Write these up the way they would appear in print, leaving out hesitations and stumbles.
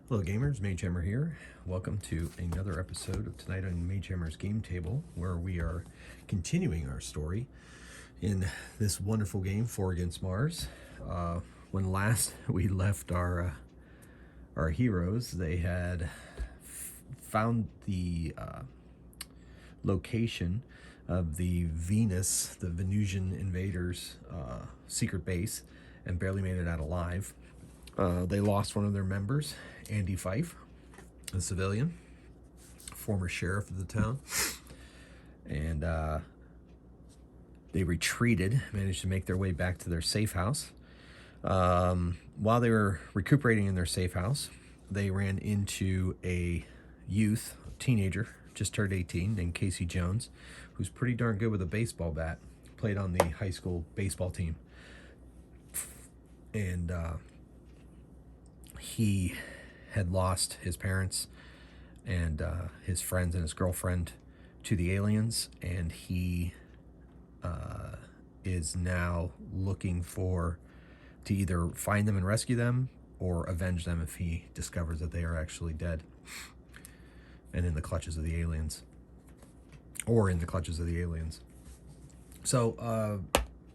Hello gamers, Magehammer here. Welcome to another episode of Tonight on Magehammer's Game Table, where we are continuing our story in this wonderful game, 4 Against Mars. When last we left our heroes, they had found the location of the Venusian invaders' secret base, and barely made it out alive. They lost one of their members, Andy Fife, a civilian, former sheriff of the town, and they retreated, managed to make their way back to their safe house. While they were recuperating in their safe house, they ran into a teenager, just turned 18, named Casey Jones, who's pretty darn good with a baseball bat, played on the high school baseball team. And he had lost his parents and his friends and his girlfriend to the aliens, and he is now looking to either find them and rescue them or avenge them if he discovers that they are actually dead and in the clutches of the aliens, So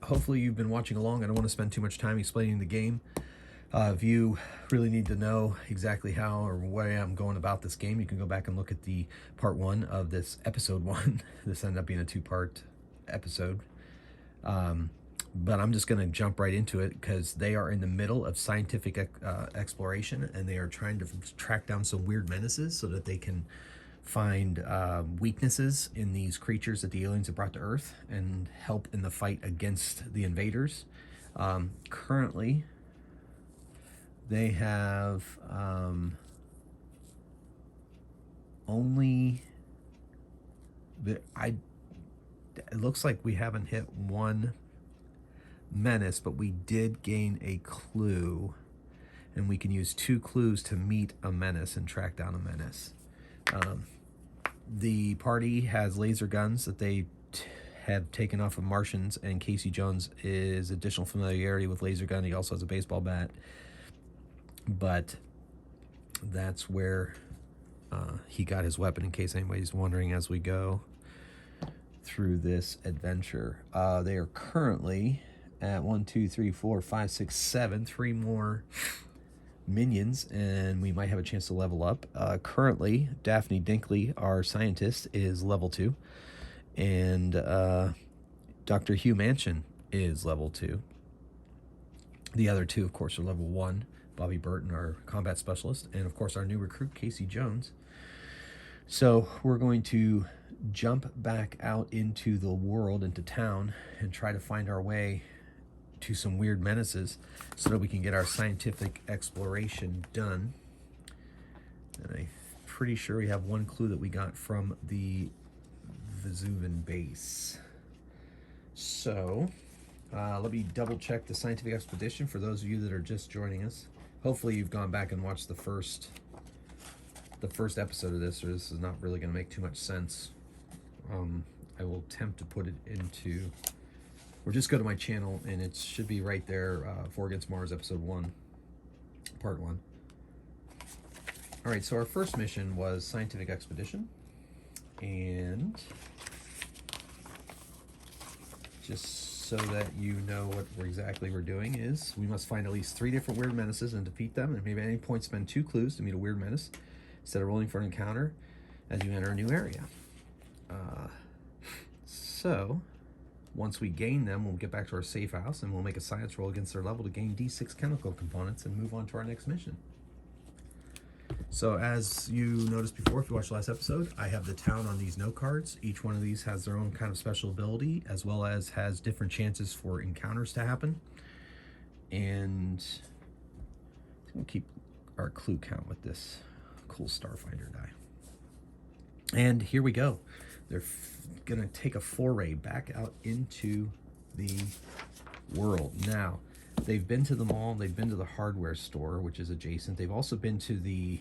hopefully you've been watching along. I don't want to spend too much time explaining the game. If you really need to know exactly how or where I'm going about this game, you can go back and look at the part 1 of this episode 1. This ended up being a 2-part episode. But I'm just going to jump right into it because they are in the middle of scientific exploration, and they are trying to track down some weird menaces so that they can find weaknesses in these creatures that the aliens have brought to Earth and help in the fight against the invaders. Currently, they have it looks like we haven't hit one menace, but we did gain a clue, and we can use 2 clues to meet a menace and track down a menace. The party has laser guns that they have taken off of Martians, and Casey Jones is additional familiarity with laser gun. He also has a baseball bat, but that's where he got his weapon, in case anybody's wondering as we go through this adventure. They are currently at 1, 2, 3, 4, 5, 6, 7, 3 more minions, and we might have a chance to level up. Currently, Daphne Dinkley, our scientist, is level 2, and Dr. Hugh Mansion is level 2. The other 2, of course, are level 1. Bobby Burton, our combat specialist, and of course our new recruit, Casey Jones. So we're going to jump back out into the world, into town, and try to find our way to some weird menaces so that we can get our scientific exploration done. And I'm pretty sure we have one clue that we got from the Venusian base. So let me double check the scientific expedition for those of you that are just joining us. Hopefully you've gone back and watched the first episode of this, or this is not really going to make too much sense. I will attempt to put it into, or just go to my channel and it should be right there, 4 Against Mars episode 1, part 1. Alright, so our first mission was scientific expedition, and just so that you know what we're doing is we must find at least 3 different weird menaces and defeat them, and maybe at any point spend 2 clues to meet a weird menace instead of rolling for an encounter as you enter a new area. So once we gain them, we'll get back to our safe house and we'll make a science roll against their level to gain D6 chemical components and move on to our next mission. So as you noticed before, if you watched the last episode, I have the town on these note cards. Each one of these has their own kind of special ability, as well as has different chances for encounters to happen. And we'll keep our clue count with this cool Starfinder die. And here we go. They're going to take a foray back out into the world. Now, they've been to the mall, they've been to the hardware store, which is adjacent. They've also been to the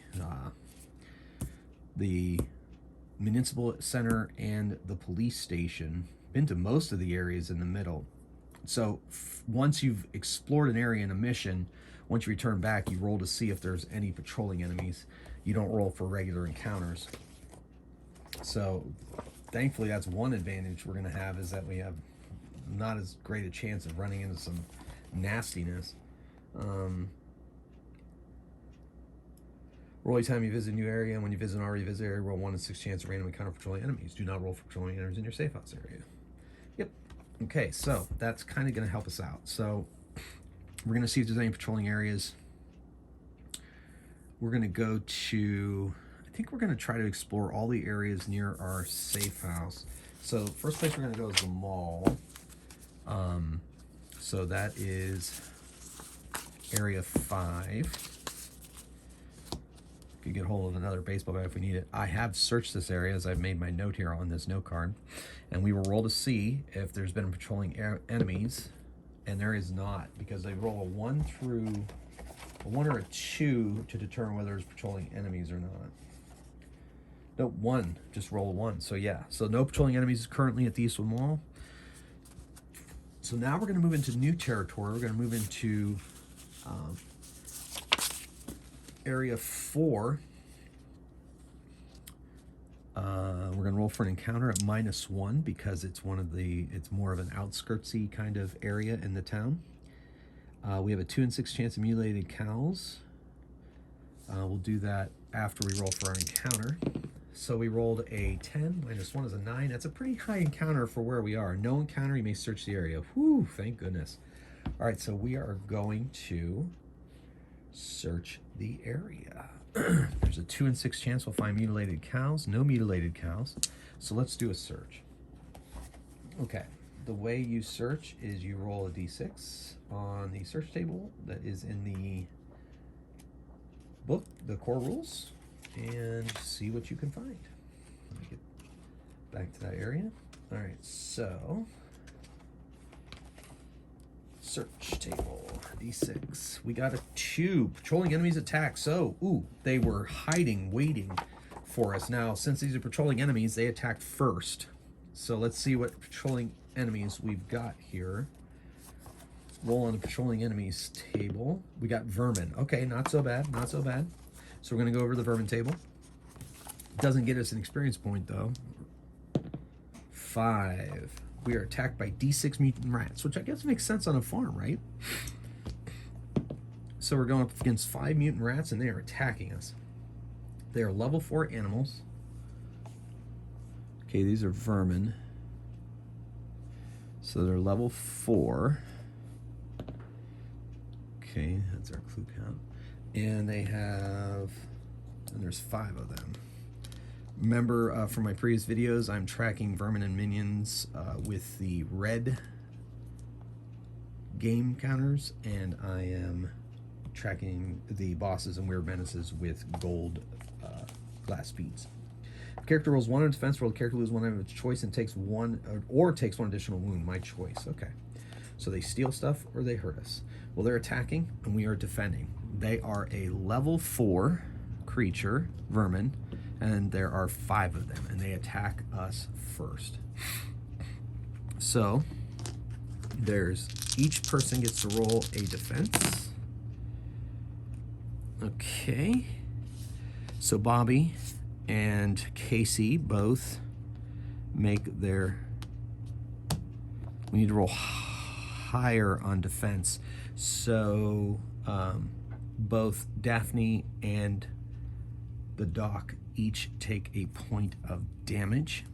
municipal center and the police station, been to most of the areas in the middle. So once you've explored an area in a mission, Once you return back, you roll to see if there's any patrolling enemies. You don't roll for regular encounters. So thankfully, that's one advantage we're going to have, is that we have not as great a chance of running into some nastiness. Roll anytime you visit a new area, and when you visit an already visited area, roll 1 in 6 chance of random encounter patrolling enemies. Do not roll for patrolling enemies in your safe house area. Yep. Okay, so that's kind of going to help us out. So we're going to see if there's any patrolling areas. We're going to go to, I think we're going to try to explore all the areas near our safe house. So first place we're going to go is the mall. So that is area 5. Could get hold of another baseball bat if we need it. I have searched this area, as I've made my note here on this note card, and we will roll to see if there's been patrolling enemies, and there is not, because they roll a 1 or a 2 to determine whether there's patrolling enemies or not. No, 1, just roll a 1. So yeah, so no patrolling enemies currently at the Eastwood Mall. So now we're going to move into new territory. We're going to move into area 4. We're going to roll for an encounter at -1 because it's more of an outskirtsy kind of area in the town. We have a 2 in 6 chance of mutilated cows. We'll do that after we roll for our encounter. So we rolled a 10, -1 is a 9. That's a pretty high encounter for where we are. No encounter, you may search the area. Whew, thank goodness. All right, so we are going to search the area. There's a 2 in 6 chance we'll find mutilated cows. No mutilated cows. So let's do a search. Okay, the way you search is you roll a d6 on the search table that is in the book, the core rules, and see what you can find. Let me get back to that area. All right, so search table, d6. We got a 2. Patrolling enemies attack. So, they were hiding, waiting for us. Now, since these are patrolling enemies, they attacked first. So let's see what patrolling enemies we've got here. Roll on the patrolling enemies table. We got vermin. Okay, not so bad, not so bad. So we're going to go over the vermin table. Doesn't get us an experience point, though. 5. We are attacked by D6 mutant rats, which I guess makes sense on a farm, right? So we're going up against 5 mutant rats, and they are attacking us. They are level 4 animals. Okay, these are vermin. So they're level 4. Okay, that's our clue count. And there's 5 of them. Remember from my previous videos, I'm tracking vermin and minions with the red game counters, and I am tracking the bosses and weird menaces with gold glass beads. If the character rolls 1 in defense, roll the character loses 1 of its choice and takes 1 additional wound. My choice. Okay. So they steal stuff or they hurt us. Well, they're attacking and we are defending. They are a level 4 creature, vermin, and there are 5 of them, and they attack us first. So each person gets to roll a defense. Okay. So Bobby and Casey both make their, we need to roll higher on defense. So both Daphne and the doc each take a point of damage.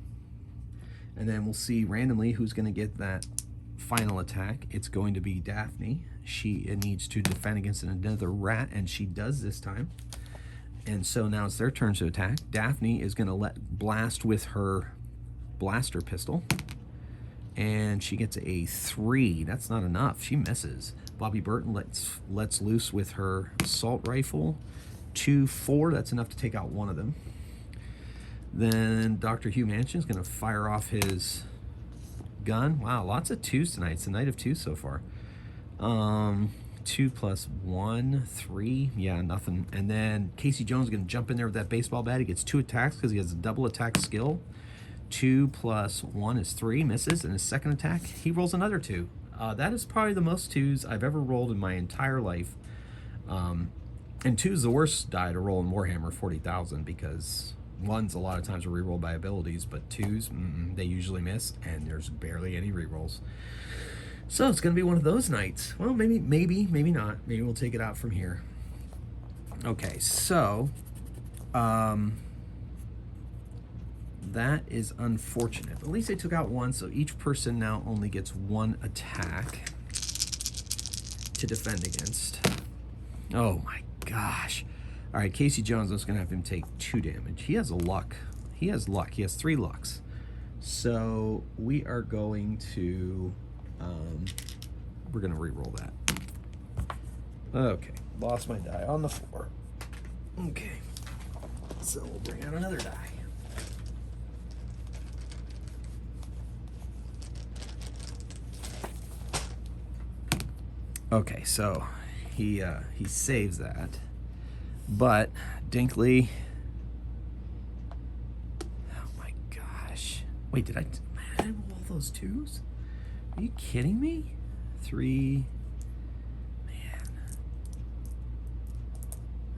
And then we'll see randomly who's going to get that final attack. It's going to be Daphne. She needs to defend against another rat, and she does this time. And so now it's their turn to attack. Daphne is going to blast with her blaster pistol, and she gets a 3. That's not enough. She misses. Bobby Burton lets loose with her assault rifle. 2, 4. That's enough to take out one of them. Then Dr. Hugh Manchin is going to fire off his gun. Wow, lots of 2s tonight. It's a night of 2 so far. 2 plus 1, 3. Yeah, nothing. And then Casey Jones is going to jump in there with that baseball bat. He gets 2 attacks because he has a double attack skill. 2 plus 1 is 3. Misses. And his second attack, he rolls another 2. That is probably the most 2s I've ever rolled in my entire life. And 2's the worst die to roll in Warhammer 40,000 because 1's a lot of times are rerolled by abilities, but 2's, they usually miss, and there's barely any rerolls. So it's going to be one of those nights. Well, maybe not. Maybe we'll take it out from here. Okay, so that is unfortunate. But at least they took out 1, so each person now only gets 1 attack to defend against. Oh my gosh. All right, Casey Jones, I was going to have him take 2 damage. He has a luck. He has luck. He has 3 lucks. So we are going to, we're going to re-roll that. Okay, lost my die on the floor. Okay, so we'll bring out another die. Okay, so he saves that, but Dinkley. Oh my gosh! Wait, did I roll all those 2s? Are you kidding me? 3. Man,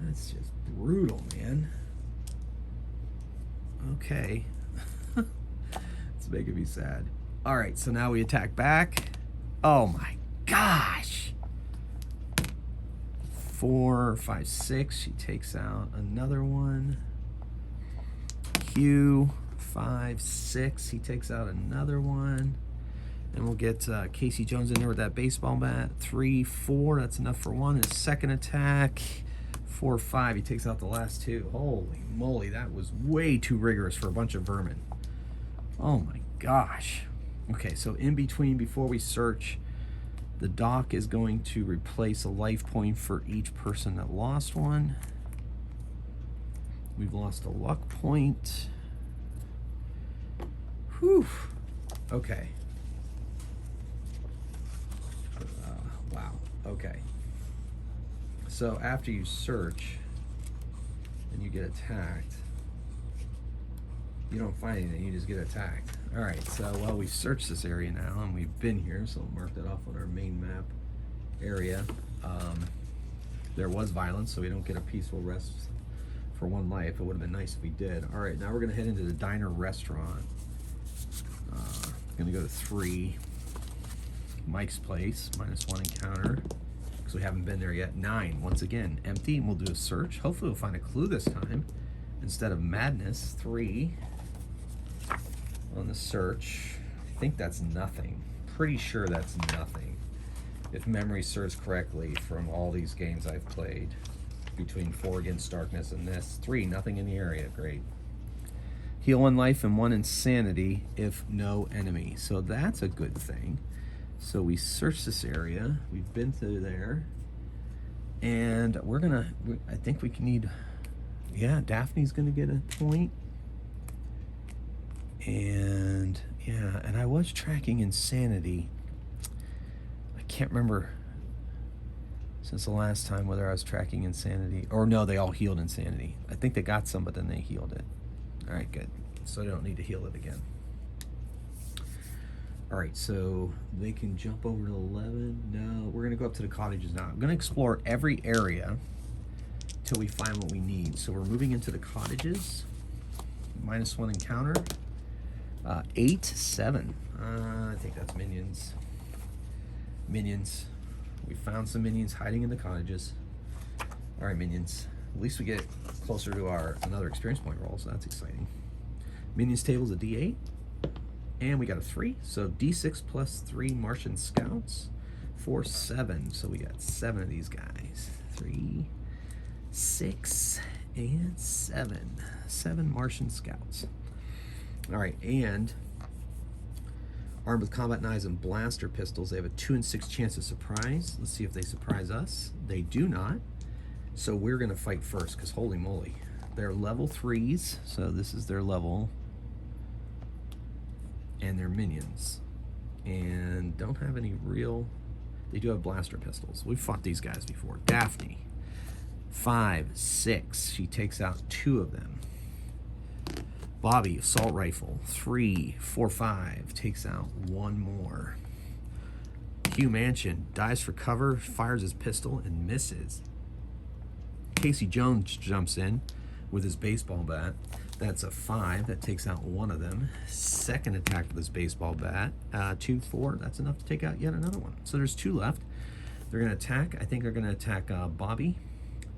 that's just brutal, man. Okay, it's making me sad. All right, so now we attack back. Oh my gosh! 4, 5, 6. She takes out another one. Q, 5, 6. He takes out another one. And we'll get Casey Jones in there with that baseball bat. 3, 4. That's enough for 1. His second attack. 4, 5. He takes out the last 2. Holy moly, that was way too rigorous for a bunch of vermin. Oh my gosh. Okay, so in between, before we search, the doc is going to replace a life point for each person that lost one. We've lost a luck point. Whew. Okay. Wow. Okay. So after you search and you get attacked, you don't find anything, you just get attacked. All right, so well, we've searched this area now and we've been here, so we'll mark that off on our main map area. There was violence, so we don't get a peaceful rest for 1 life. It would have been nice if we did. All right, now we're gonna head into the diner restaurant. Gonna go to 3. Mike's place, -1 encounter, because we haven't been there yet. 9, once again, empty, and we'll do a search. Hopefully we'll find a clue this time instead of madness. 3 on the search. I think that's nothing. Pretty sure that's nothing, if memory serves correctly from all these games I've played between 4 Against Darkness and this. 3, nothing in the area. Great. Heal 1 life and 1 insanity if no enemy. So that's a good thing. So we search this area. We've been through there. And we're gonna, I think we can need, yeah, Daphne's gonna get a point. And yeah, and I was tracking insanity. I can't remember since the last time whether I was tracking insanity or no, they all healed insanity. I think they got some, but then they healed it. All right, good. So I don't need to heal it again. All right, so they can jump over to 11. No, we're gonna go up to the cottages now. I'm gonna explore every area till we find what we need. So we're moving into the cottages. -1 encounter. 8, 7. I think that's minions. Minions. We found some minions hiding in the cottages. All right, minions. At least we get closer to our another experience point roll, so that's exciting. Minions table is a D8. And we got a 3. So D6 plus 3 Martian scouts. 4, 7. So we got 7 of these guys. 3, 6, and 7. 7 Martian scouts. All right, and armed with combat knives and blaster pistols, they have a 2 in 6 chance of surprise. Let's see if they surprise us. They do not. So we're gonna fight first, because holy moly. They're level 3s, so this is their level. And they're minions. And don't have any real, they do have blaster pistols. We've fought these guys before. Daphne, 5, 6, she takes out 2 of them. Bobby, assault rifle, 3, 4, 5, takes out 1 more. Hugh Mansion dies for cover, fires his pistol, and misses. Casey Jones jumps in with his baseball bat. That's a 5. That takes out one of them. Second attack with his baseball bat. 2, 4. That's enough to take out yet another one. So there's 2 left. They're going to attack. I think they're going to attack Bobby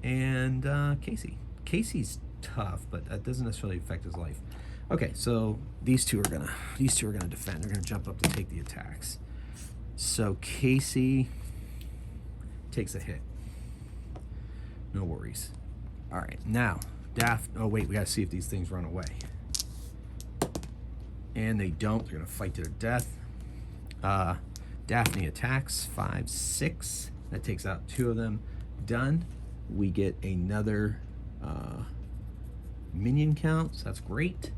and Casey. Casey's tough, but that doesn't necessarily affect his life. Okay, so these two are gonna defend. They're gonna jump up to take the attacks. So Casey takes a hit. No worries. All right, now oh wait, we gotta see if these things run away. And they don't. They're gonna fight to their death. Daphne attacks. 5, 6. That takes out 2 of them. Done. We get another minion count, so that's great.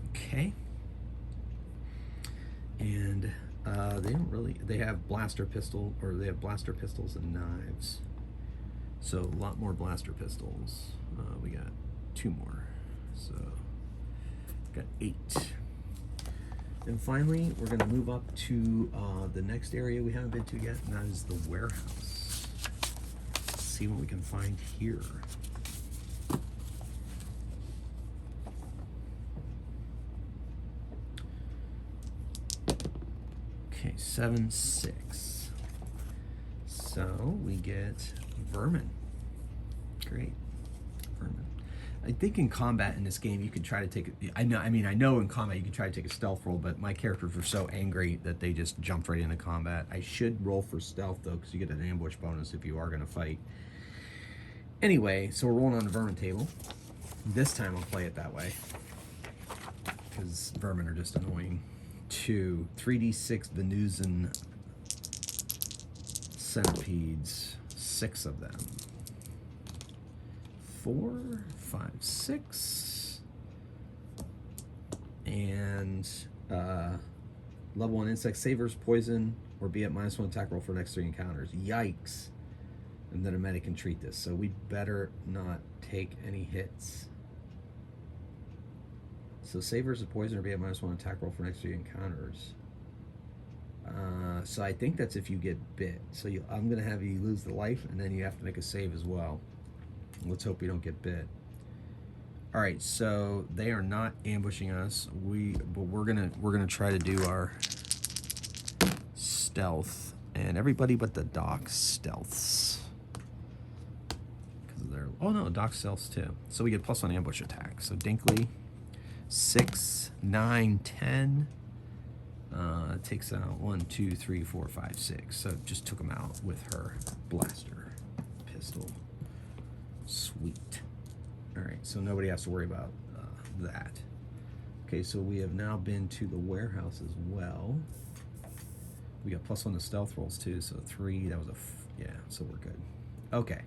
Okay. And they have blaster pistol, or they have blaster pistols and knives. So a lot more blaster pistols. We got 2 more. So got 8. And finally, we're gonna move up to the next area we haven't been to yet, and that is the warehouse. Let's see what we can find here. Okay, 7, 6. So we get vermin. Great, vermin. I think in combat in this game you can try to take it. I know in combat you can try to take a stealth roll, but my characters were so angry that they just jumped right into combat. I should roll for stealth though, because you get an ambush bonus if you are going to fight. Anyway, so we're rolling on the vermin table. This time I'll play it that way, because vermin are just annoying. 2, 3d6 Venusian centipedes, 6 of them. 4, 5, 6. And level 1 insect savers, poison, or be at -1 attack roll for next 3 encounters. Yikes. And then a medic can treat this, so we better not take any hits. So savers of poison or be at -1 attack roll for next 3 encounters. So I think that's if you get bit. So I'm going to have you lose the life, and then you have to make a save as well. Let's hope we don't get bit. All right, so they are not ambushing us. But we're gonna try to do our stealth, and everybody but the doc stealths. Because they're doc stealths too. So we get +1 ambush attack. So Dinkley. 6, 9, 10. It takes out 1, 2, 3, 4, 5, 6. So just took him out with her blaster pistol. Sweet. All right, so nobody has to worry about that. Okay, so we have now been to the warehouse as well. We got +1 to stealth rolls too, so 3. That was so we're good. Okay.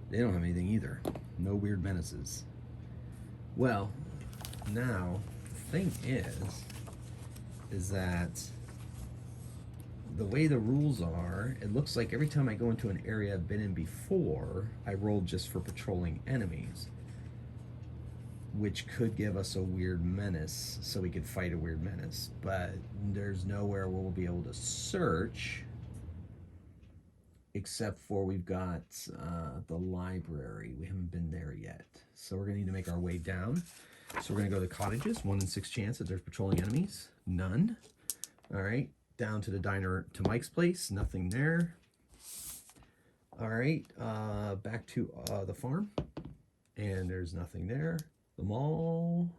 They don't have anything either. No weird menaces. Well, now the thing is that the way the rules are, it looks like every time I go into an area I've been in before, I roll just for patrolling enemies, which could give us a weird menace, so we could fight a weird menace. But there's nowhere where we'll be able to search, except for we've got the library. We haven't been there yet. So we're gonna need to make our way down. So we're gonna go to the cottages, 1 in 6 chance that there's patrolling enemies. None. All right, down to the diner to Mike's place, nothing there. All right, back to the farm, and there's nothing there. The mall,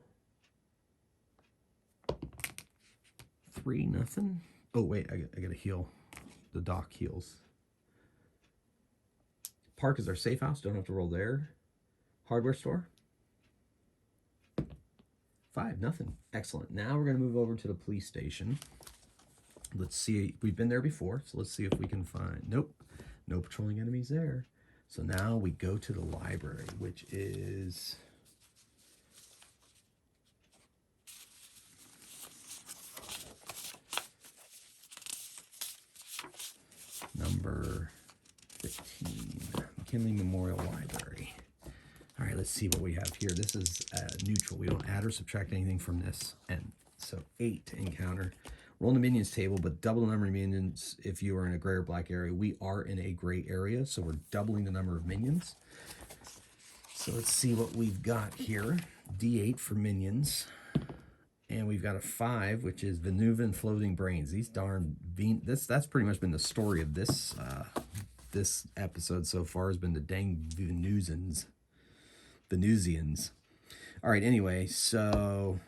3, nothing. Oh wait, I gotta heal. The dock heals. Park is our safe house, don't have to roll there. Hardware store, 5, nothing. Excellent. Now we're gonna move over to the police station. Let's see, we've been there before, so let's see if we can find, nope, no patrolling enemies there. So now we go to the library, which is number 15, McKinley Memorial Library. All right, let's see what we have here. This is neutral. We don't add or subtract anything from this. And so 8 encounter. Roll the minions table, but double the number of minions if you are in a gray or black area. We are in a gray area, so we're doubling the number of minions. So let's see what we've got here. D8 for minions. And we've got a 5, which is Venusian floating brains. These darn that's pretty much been the story of this this episode so far, has been the dang Venusians. All right, anyway, so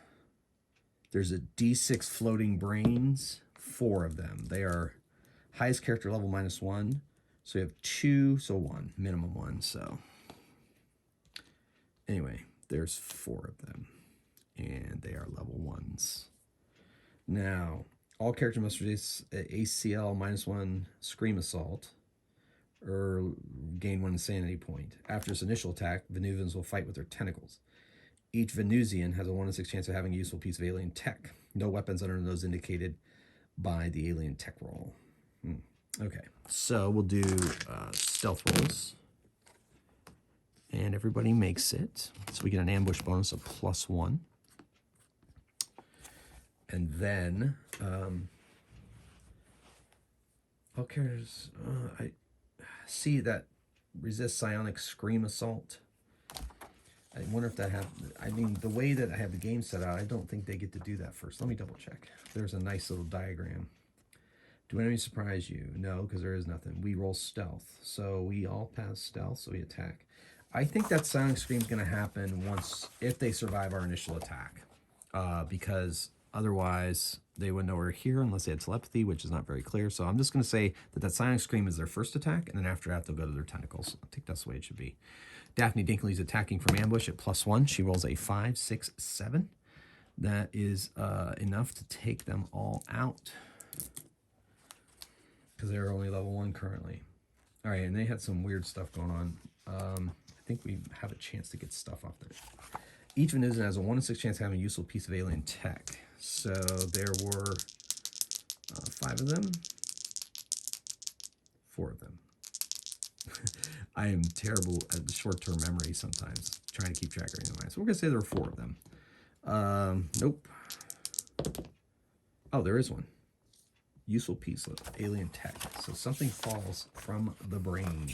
there's a D6 floating brains, 4 of them. They are highest character level -1. So we have 2, so 1, minimum 1. So anyway, there's 4 of them. And they are level 1s. Now, all characters must resist ACL -1 Scream Assault or gain 1 insanity point. After its initial attack, Venusians will fight with their tentacles. Each Venusian has a 1 in 6 chance of having a useful piece of alien tech. No weapons other than those indicated by the alien tech roll. Okay, so we'll do stealth rolls. And everybody makes it. So we get an ambush bonus of +1. And then, all characters, I see that resist psionic scream assault. I wonder if that I mean, the way that I have the game set out, I don't think they get to do that first. Let me double check. There's a nice little diagram. Do enemies surprise you? No, because there is nothing. We roll stealth. So we all pass stealth, so we attack. I think that psionic scream is going to happen if they survive our initial attack. Because otherwise they wouldn't know we're here unless they had telepathy, which is not very clear. So I'm just going to say that psionic scream is their first attack, and then after that they'll go to their tentacles. I think that's the way it should be. Daphne Dinkley's attacking from ambush at +1. She rolls a 5, 6, 7. That is enough to take them all out because they're only level 1 currently. All right, and they had some weird stuff going on. I think we have a chance to get stuff off there. Each Venusian has a 1 in 6 chance of having a useful piece of alien tech. So there were 5 of them, 4 of them. I am terrible at the short-term memory sometimes, trying to keep track of everything. So we're going to say there were 4 of them. Nope. Oh, there is one. Useful piece of alien tech. So something falls from the brain,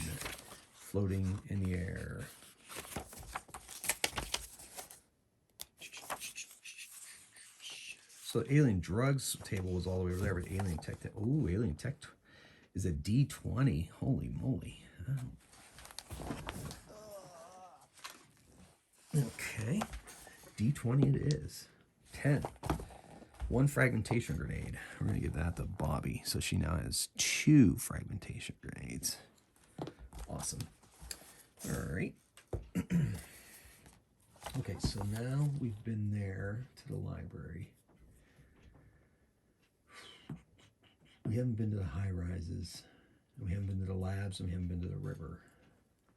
floating in the air. So alien drugs table was all the way over there, but alien tech. Ooh, alien tech is a D20. Holy moly. Okay. D20 it is. 10. 1 fragmentation grenade. We're going to give that to Bobby. So she now has 2 fragmentation grenades. Awesome. All right. Okay, so now we've been there to the library. We haven't been to the high rises. We haven't been to the labs, and we haven't been to the river,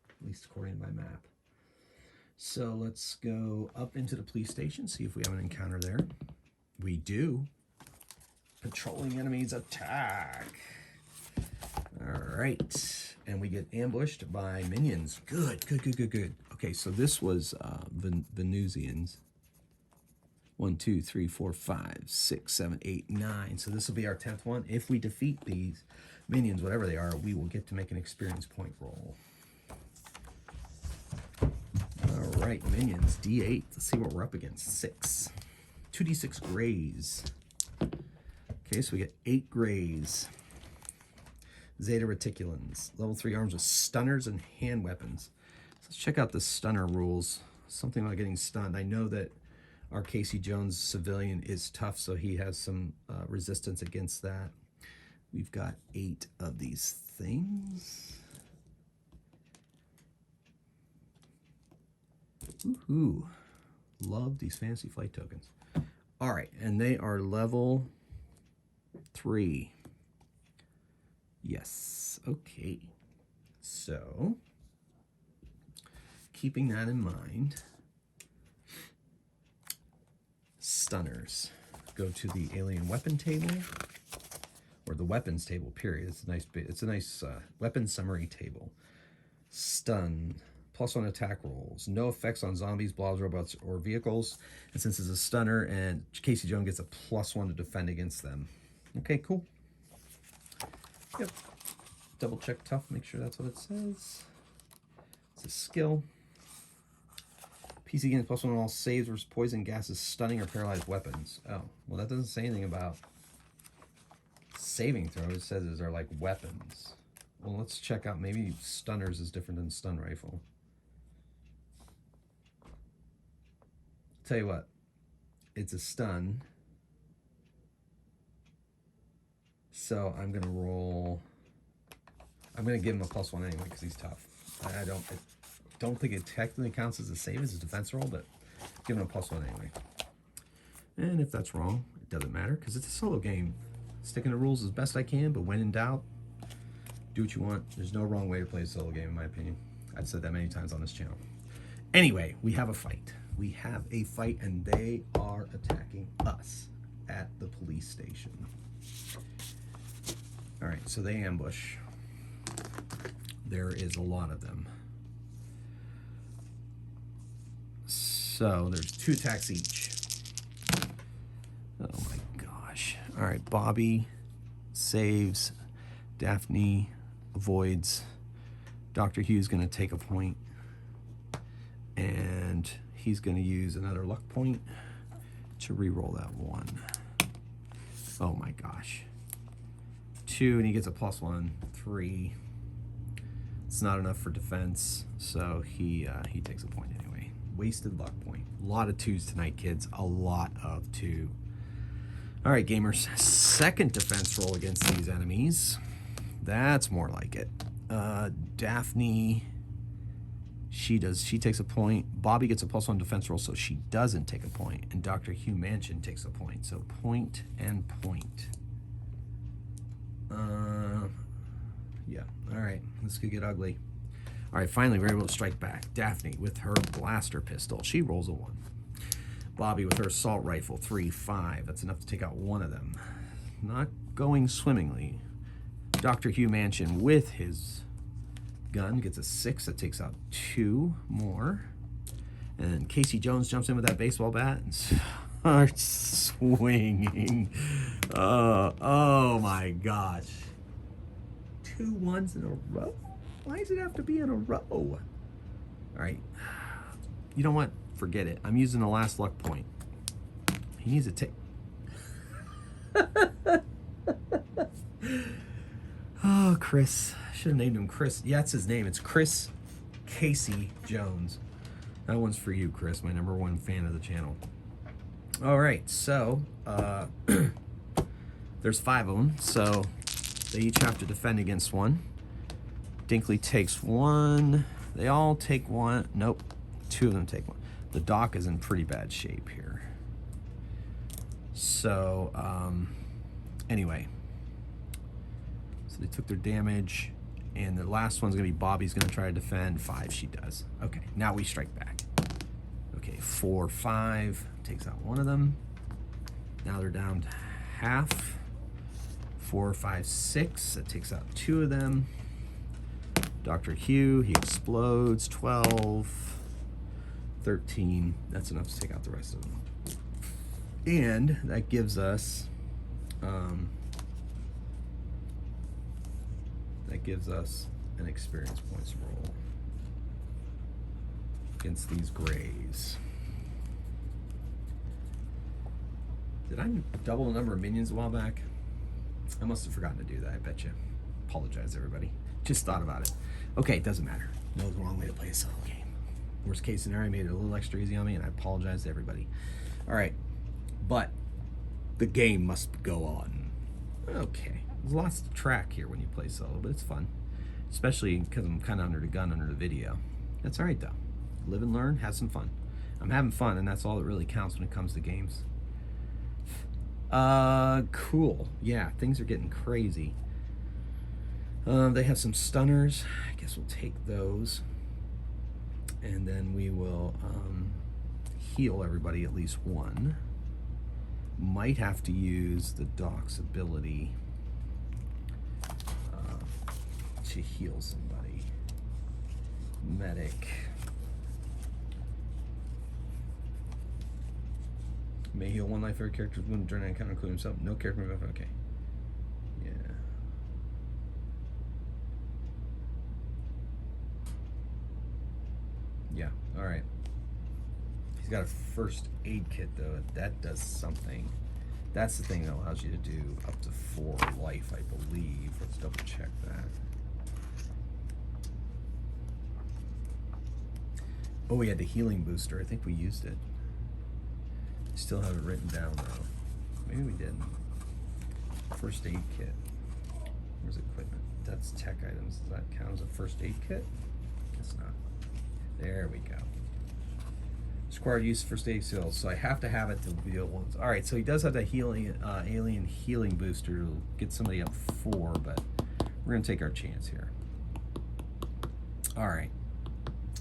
at least according to my map. So let's go up into the police station, see if we have an encounter there. We do. Patrolling enemies attack. All right. And we get ambushed by minions. Good, good, good, good, good. Okay, so this was Venusians. 1, 2, 3, 4, 5, 6, 7, 8, 9. So this will be our 10th one. If we defeat these minions, whatever they are, we will get to make an experience point roll. All right, minions, D8. Let's see what we're up against. 6. 2d6 grays. Okay, so we get 8 grays. Zeta Reticulans. Level 3 arms with stunners and hand weapons. So let's check out the stunner rules. Something about getting stunned. I know that our Casey Jones civilian is tough, so he has some resistance against that. We've got 8 of these things. Woohoo. Love these fancy flight tokens. All right, and they are level 3. Yes, okay. So, keeping that in mind, stunners. Go to the alien weapon table, or the weapons table, period. It's a nice weapon summary table. Stun. +1 attack rolls. No effects on zombies, blobs, robots, or vehicles. And since it's a stunner, and Casey Jones gets a +1 to defend against them. Okay, cool. Yep. Double check tough, make sure that's what it says. It's a skill. PC gains +1 on all saves versus poison, gases, stunning, or paralyzed weapons. Oh, well, that doesn't say anything about saving throws. It says these are like weapons. Well, let's check out. Maybe stunners is different than stun rifle. Tell you what, it's a stun. So I'm gonna roll. I'm gonna give him a +1 anyway because he's tough. I don't think it technically counts as a save as a defense roll, but give him a +1 anyway. And if that's wrong, it doesn't matter because it's a solo game. Sticking to rules as best I can, but when in doubt, do what you want. There's no wrong way to play a solo game, in my opinion. I've said that many times on this channel. Anyway, we have a fight. We have a fight, and they are attacking us at the police station. All right, so they ambush. There is a lot of them. So there's 2 attacks each. Oh my gosh. All right, Bobby saves. Daphne avoids. Dr. Hugh's going to take a point. And he's going to use another luck point to re-roll that 1. Oh my gosh. 2, and he gets a +1. 3. It's not enough for defense, so he takes a point anyway. Wasted luck point. A lot of 2s tonight, kids. A lot of 2. All right, gamers. Second defense roll against these enemies. That's more like it. Daphne, she takes a point. Bobby gets a +1 defense roll, so she doesn't take a point. And Dr. Hugh Manchin takes a point. So point and point. Yeah. All right. This could get ugly. All right. Finally, we're able to strike back. Daphne with her blaster pistol. She rolls a 1. Bobby with her assault rifle. 3, 5. That's enough to take out 1 of them. Not going swimmingly. Dr. Hugh Manchin with his gun gets a 6. That takes out 2 more. And Casey Jones jumps in with that baseball bat and starts swinging. Oh my gosh. 2 1s in a row? Why does it have to be in a row? All right. You know what? Forget it. I'm using the last luck point. He needs to take... Oh, Chris. I should have named him Chris. Yeah, that's his name. It's Chris Casey Jones. That one's for you, Chris, my #1 fan of the channel. All right, so there's 5 of them, so they each have to defend against 1. Dinkley takes 1. They all take 1. Nope, 2 of them take 1. The dock is in pretty bad shape here. So, anyway. So they took their damage, and the last one's going to be Bobby's going to try to defend. 5, she does. Okay, now we strike back. Okay, 4, 5. Takes out 1 of them. Now they're down to half. 4, 5, 6. That takes out 2 of them. Dr. Hugh, he explodes. 12, 13. That's enough to take out the rest of them. And that gives us an experience points roll against these grays. Did I double the number of minions a while back? I must have forgotten to do that, I bet you. Apologize, everybody. Just thought about it. Okay, it doesn't matter. No wrong way to play a solo game. Worst case scenario, I made it a little extra easy on me, and I apologize to everybody. All right, but the game must go on. Okay, there's lots to track here when you play solo, but it's fun. Especially because I'm kind of under the gun under the video. That's all right, though. Live and learn, have some fun. I'm having fun, and that's all that really counts when it comes to games. Cool. Yeah, things are getting crazy. They have some stunners. I guess we'll take those. And then we will heal everybody at least 1. Might have to use the doc's ability to heal somebody. Medic. May heal 1 life for a character's wound during an encounter, including himself. No character move. Okay. Yeah, all right. He's got a first aid kit, though. That does something. That's the thing that allows you to do up to 4 life, I believe. Let's double check that. Oh, we had the healing booster. I think we used it. I still have it written down, though. Maybe we didn't. First aid kit. Where's equipment? That's tech items. Does that count as a first aid kit? Guess not. There we go. Required use first aid skills. So I have to have it to deal ones. All right, so he does have that healing, alien healing booster to get somebody up 4, but we're gonna take our chance here. All right.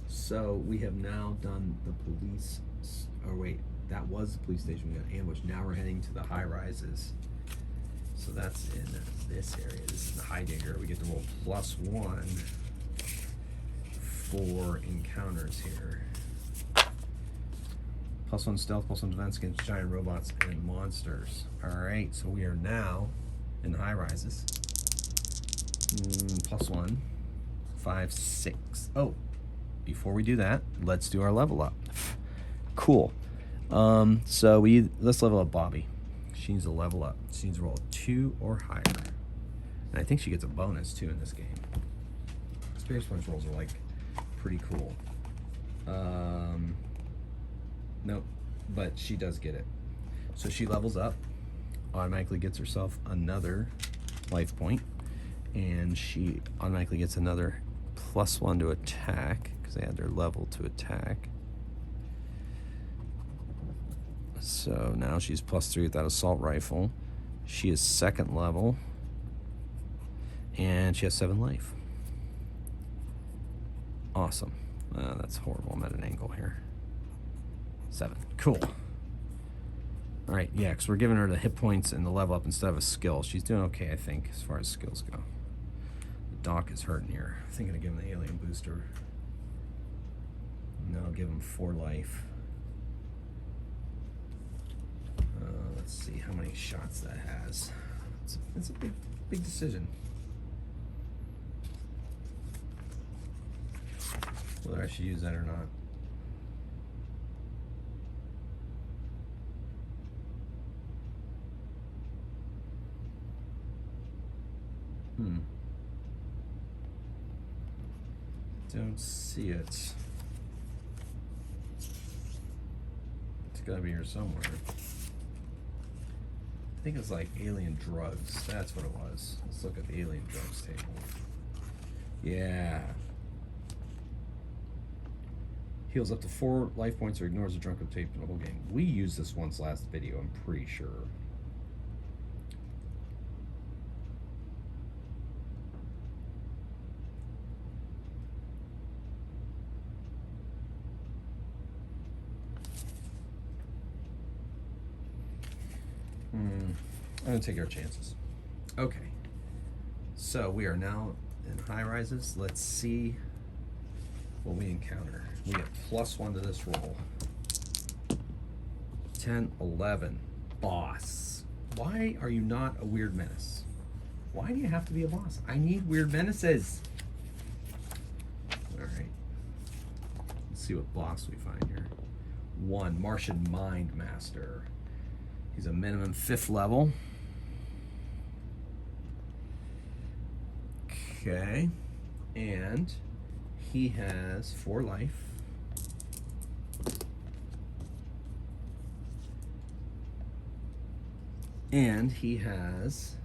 So we have now done the police. Oh wait, that was the police station. We got ambushed. Now we're heading to the high rises. So that's in this area. This is the high danger. We get to roll +1 for encounters here. +1 stealth, +1 defense against giant robots and monsters. All right, so we are now in the high rises. +1, 5, 6. Oh, before we do that, let's do our level up. Cool. So let's level up Bobby. She needs to level up. She needs to roll a 2 or higher. And I think she gets a bonus too in this game. Experience points rolls are like pretty cool. Nope, but she does get it. So she levels up, automatically gets herself another life point, and she automatically gets another +1 to attack because they add their level to attack. So now she's +3 with that assault rifle. She is 2nd level, and she has 7 life. Awesome. That's horrible. I'm at an angle here. 7. Cool. All right, yeah, because we're giving her the hit points and the level up instead of a skill. She's doing okay, I think, as far as skills go. The doc is hurting here. I'm thinking of giving the alien booster. No, I'll give him 4 life. Let's see how many shots that has. It's a big decision. Whether I should use that or not. Don't see it. It's gotta be here somewhere. I think it's like alien drugs. That's what it was. Let's look at the alien drugs table. Yeah. Heals up to 4 life points or ignores a drunk tape in the whole game. We used this once last video, I'm pretty sure. I'm gonna take our chances. Okay. So we are now in high rises. Let's see what we encounter. We get +1 to this roll. 10, 11. Boss. Why are you not a weird menace? Why do you have to be a boss? I need weird menaces. All right. Let's see what boss we find here. 1, Martian Mind Master. He's a minimum 5th level. Okay. And he has 4 life. And he has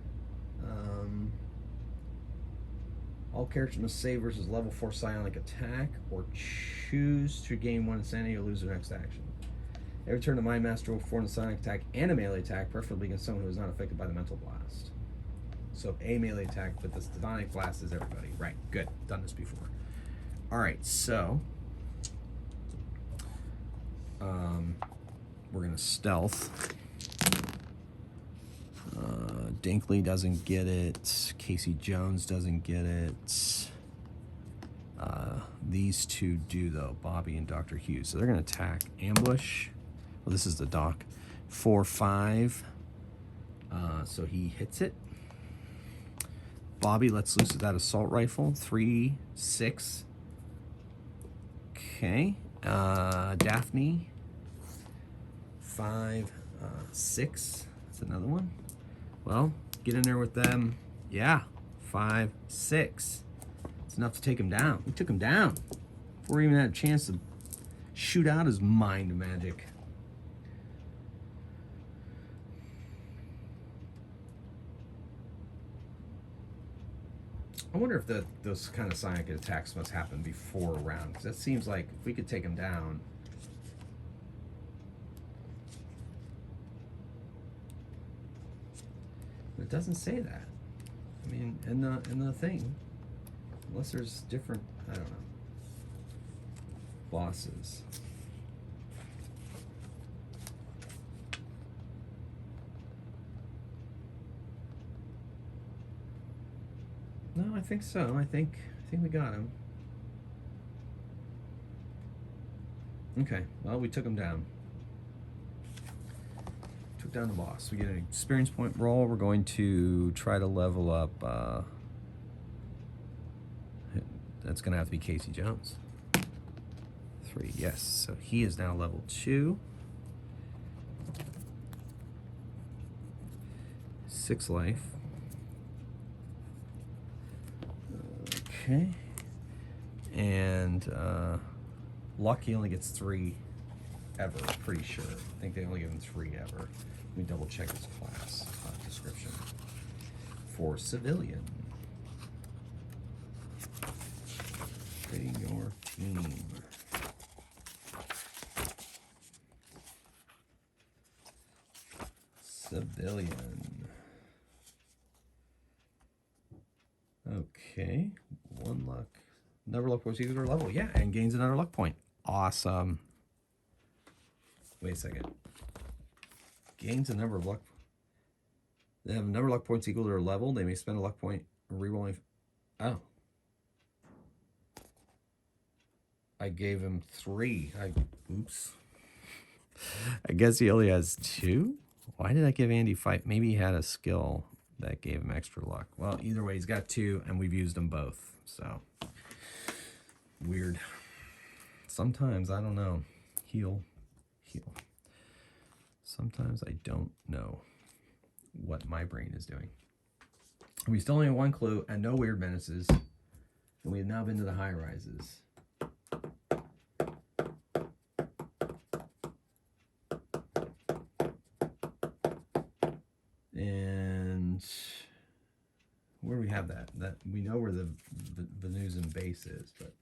all characters must save versus level 4 psionic attack or choose to gain 1 insanity or lose their next action. Every turn the Mind Master will perform a psionic attack and a melee attack, preferably against someone who is not affected by the mental blast. So a melee attack, but the psionic blast is everybody. Right, good. Done this before. All right, so we're gonna stealth. Dinkley doesn't get it. Casey Jones doesn't get it. These two do though, Bobby and Dr. Hughes. So they're gonna attack. Ambush. Well, this is the doc. 4, 5. So he hits it. Bobby lets loose of that assault rifle. 3, 6. Okay. Daphne. 5, 6. That's another one. Well, get in there with them. Yeah. 5, 6. It's enough to take him down. We took him down before he even had a chance to shoot out his mind magic. I wonder if those kind of psionic attacks must happen before a round, because that seems like if we could take him down. But it doesn't say that. I mean, in the thing, unless there's different, I don't know, bosses. No, I think so. I think we got him. Okay, well, we took him down. Took down the boss. We get an experience point roll. We're going to try to level up. That's going to have to be Casey Jones. 3, yes. So he is now level 2. 6 life. Okay. And luck, he only gets 3 ever, pretty sure. I think they only give him 3 ever. Let me double check his class description. For civilian. Creating your team. Civilian. Okay. 1 luck. Another luck points equal to level. Yeah, and gains another luck point. Awesome. Wait a second. Gains a number of luck. They have a number of luck points equal to their level. They may spend a luck point rerolling. Oh. I gave him 3. Oops. I guess he only has 2? Why did I give Andy 5? Maybe he had a skill that gave him extra luck. Well, either way, he's got 2, and we've used them both. So, weird. Sometimes, I don't know. Heal. Sometimes I don't know what my brain is doing. We still only have 1 clue and no weird menaces. And we have now been to the high rises. And where do we have that? That we know where the Venusian base is, but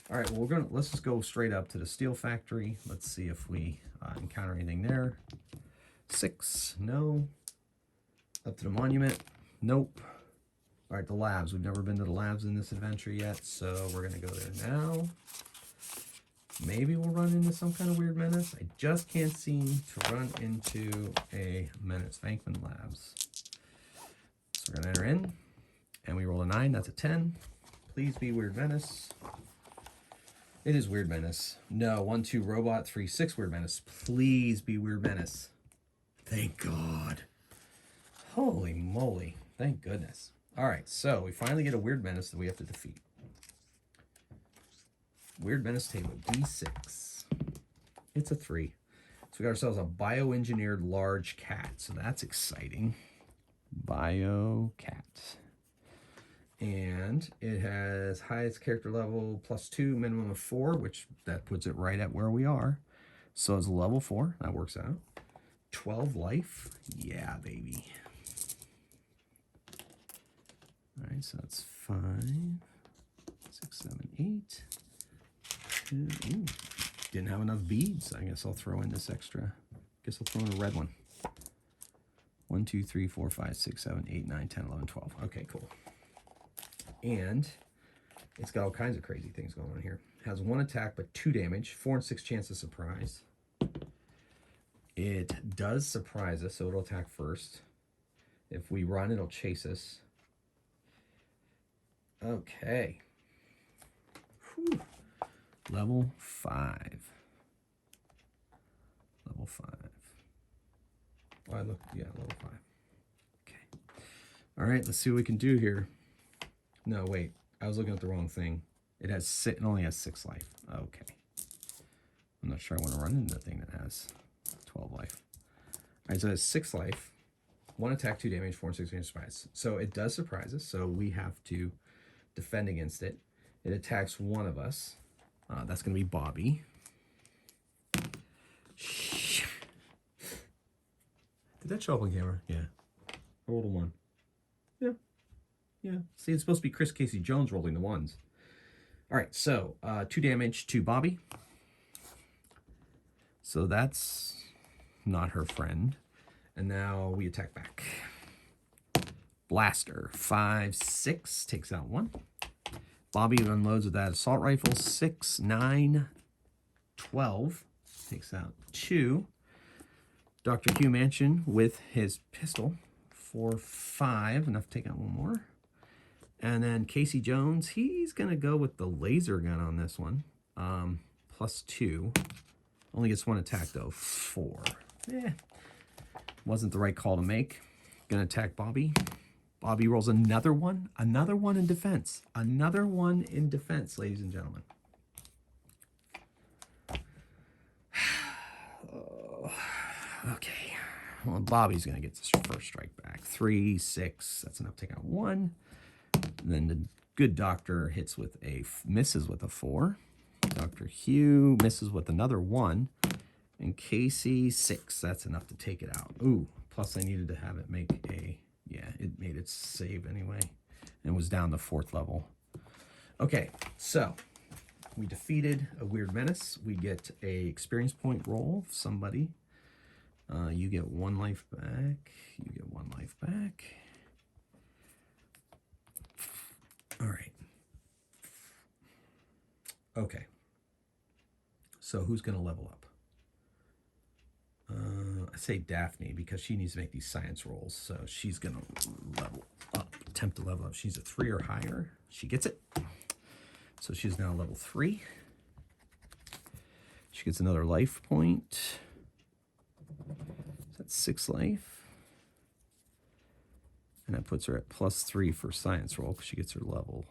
all right. Well, let's just go straight up to the steel factory. Let's see if we encounter anything there. 6, no. Up to the monument, nope. All right, the labs. We've never been to the labs in this adventure yet, so we're gonna go there now. Maybe we'll run into some kind of weird menace. I just can't seem to run into a menace. Bankman Labs. So we're gonna enter in, and we roll a 9. That's a 10. Please be weird menace. It is weird menace. No, 1, 2 robot, 3, 6 weird menace. Please be weird menace. Thank God. Holy moly. Thank goodness. All right, so we finally get a weird menace that we have to defeat. Weird menace table, D6. It's a 3. So we got ourselves a bioengineered large cat. So that's exciting. Bio cat. And it has highest character level +2, minimum of 4, which that puts it right at where we are. So it's level 4. That works out. 12 life. Yeah, baby. All right, so that's 5, 6, 7, 8. 2. Ooh, didn't have enough beads. I guess I'll throw in this extra. Guess I'll throw in a red one. 1, 2, 3, 4, 5, 6, 7, 8, 9, 10, 11, 12. Okay, cool. And it's got all kinds of crazy things going on here. It has 1 attack, but 2 damage, 4 and 6 chance of surprise. It does surprise us, so it'll attack first. If we run, it'll chase us. Okay. Whew. Level 5. Level 5. Oh, level 5. Okay. All right, let's see what we can do here. No, wait. I was looking at the wrong thing. It only has 6 life. Okay. I'm not sure I want to run into the thing that has 12 life. All right, so it has 6 life, 1 attack, 2 damage, 4 and 6 range surprise. So it does surprise us, so we have to defend against it. It attacks one of us. That's going to be Bobby. Did that show up on camera? Yeah. I rolled a 1. Yeah. Yeah. See, it's supposed to be Chris Casey Jones rolling the 1s. All right, so 2 damage to Bobby. So that's not her friend. And now we attack back. Blaster, 5, 6, takes out 1. Bobby unloads with that assault rifle, 6, 9, 12, takes out 2. Dr. Hugh Mansion with his pistol, 4, 5, enough to take out 1 more. And then Casey Jones, he's going to go with the laser gun on this one, +2. Only gets 1 attack, though, 4. Wasn't the right call to make. Gonna attack Bobby. Bobby rolls another one in defense. Another one in defense, ladies and gentlemen. Okay. Well, Bobby's gonna get this first strike back. 3, 6, that's enough to take out 1. Then the good doctor misses with a 4. Dr. Hugh misses with another 1. And Casey, 6. That's enough to take it out. Ooh, plus I needed to have it make it made its save anyway. And was down to 4th level. Okay, so we defeated a weird menace. We get a experience point roll. Somebody. You get 1 life back. You get 1 life back. All right. Okay. So who's going to level up? I say Daphne because she needs to make these science rolls. So she's going to level up, attempt to level up. She's a 3 or higher. She gets it. So she's now level 3. She gets another life point. That's 6 life. And that puts her at +3 for science roll because she gets her level.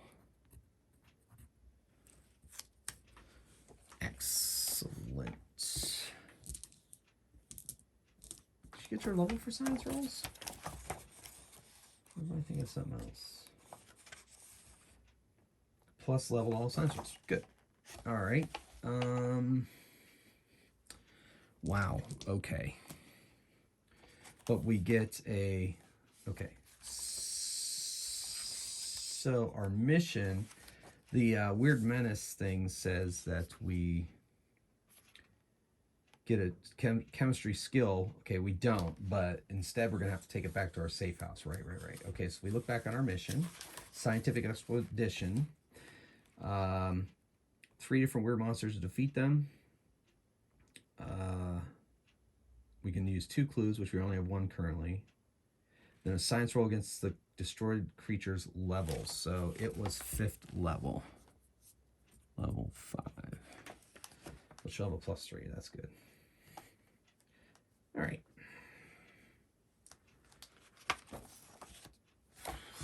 Excellent. She gets her level for science rolls? Or do I think it's something else? Plus level all science rolls. Good. All right. Wow. Okay. But we get a... Okay. So our mission, the Weird Menace thing says that we get a chemistry skill. Okay, we don't, but instead we're going to have to take it back to our safe house. Right. Okay, so we look back on our mission. Scientific expedition. 3 different weird monsters to defeat them. We can use 2 clues, which we only have 1 currently. Then a science roll against the destroyed creature's levels. So it was 5th level. Level 5. Which will have a +3. That's good. All right.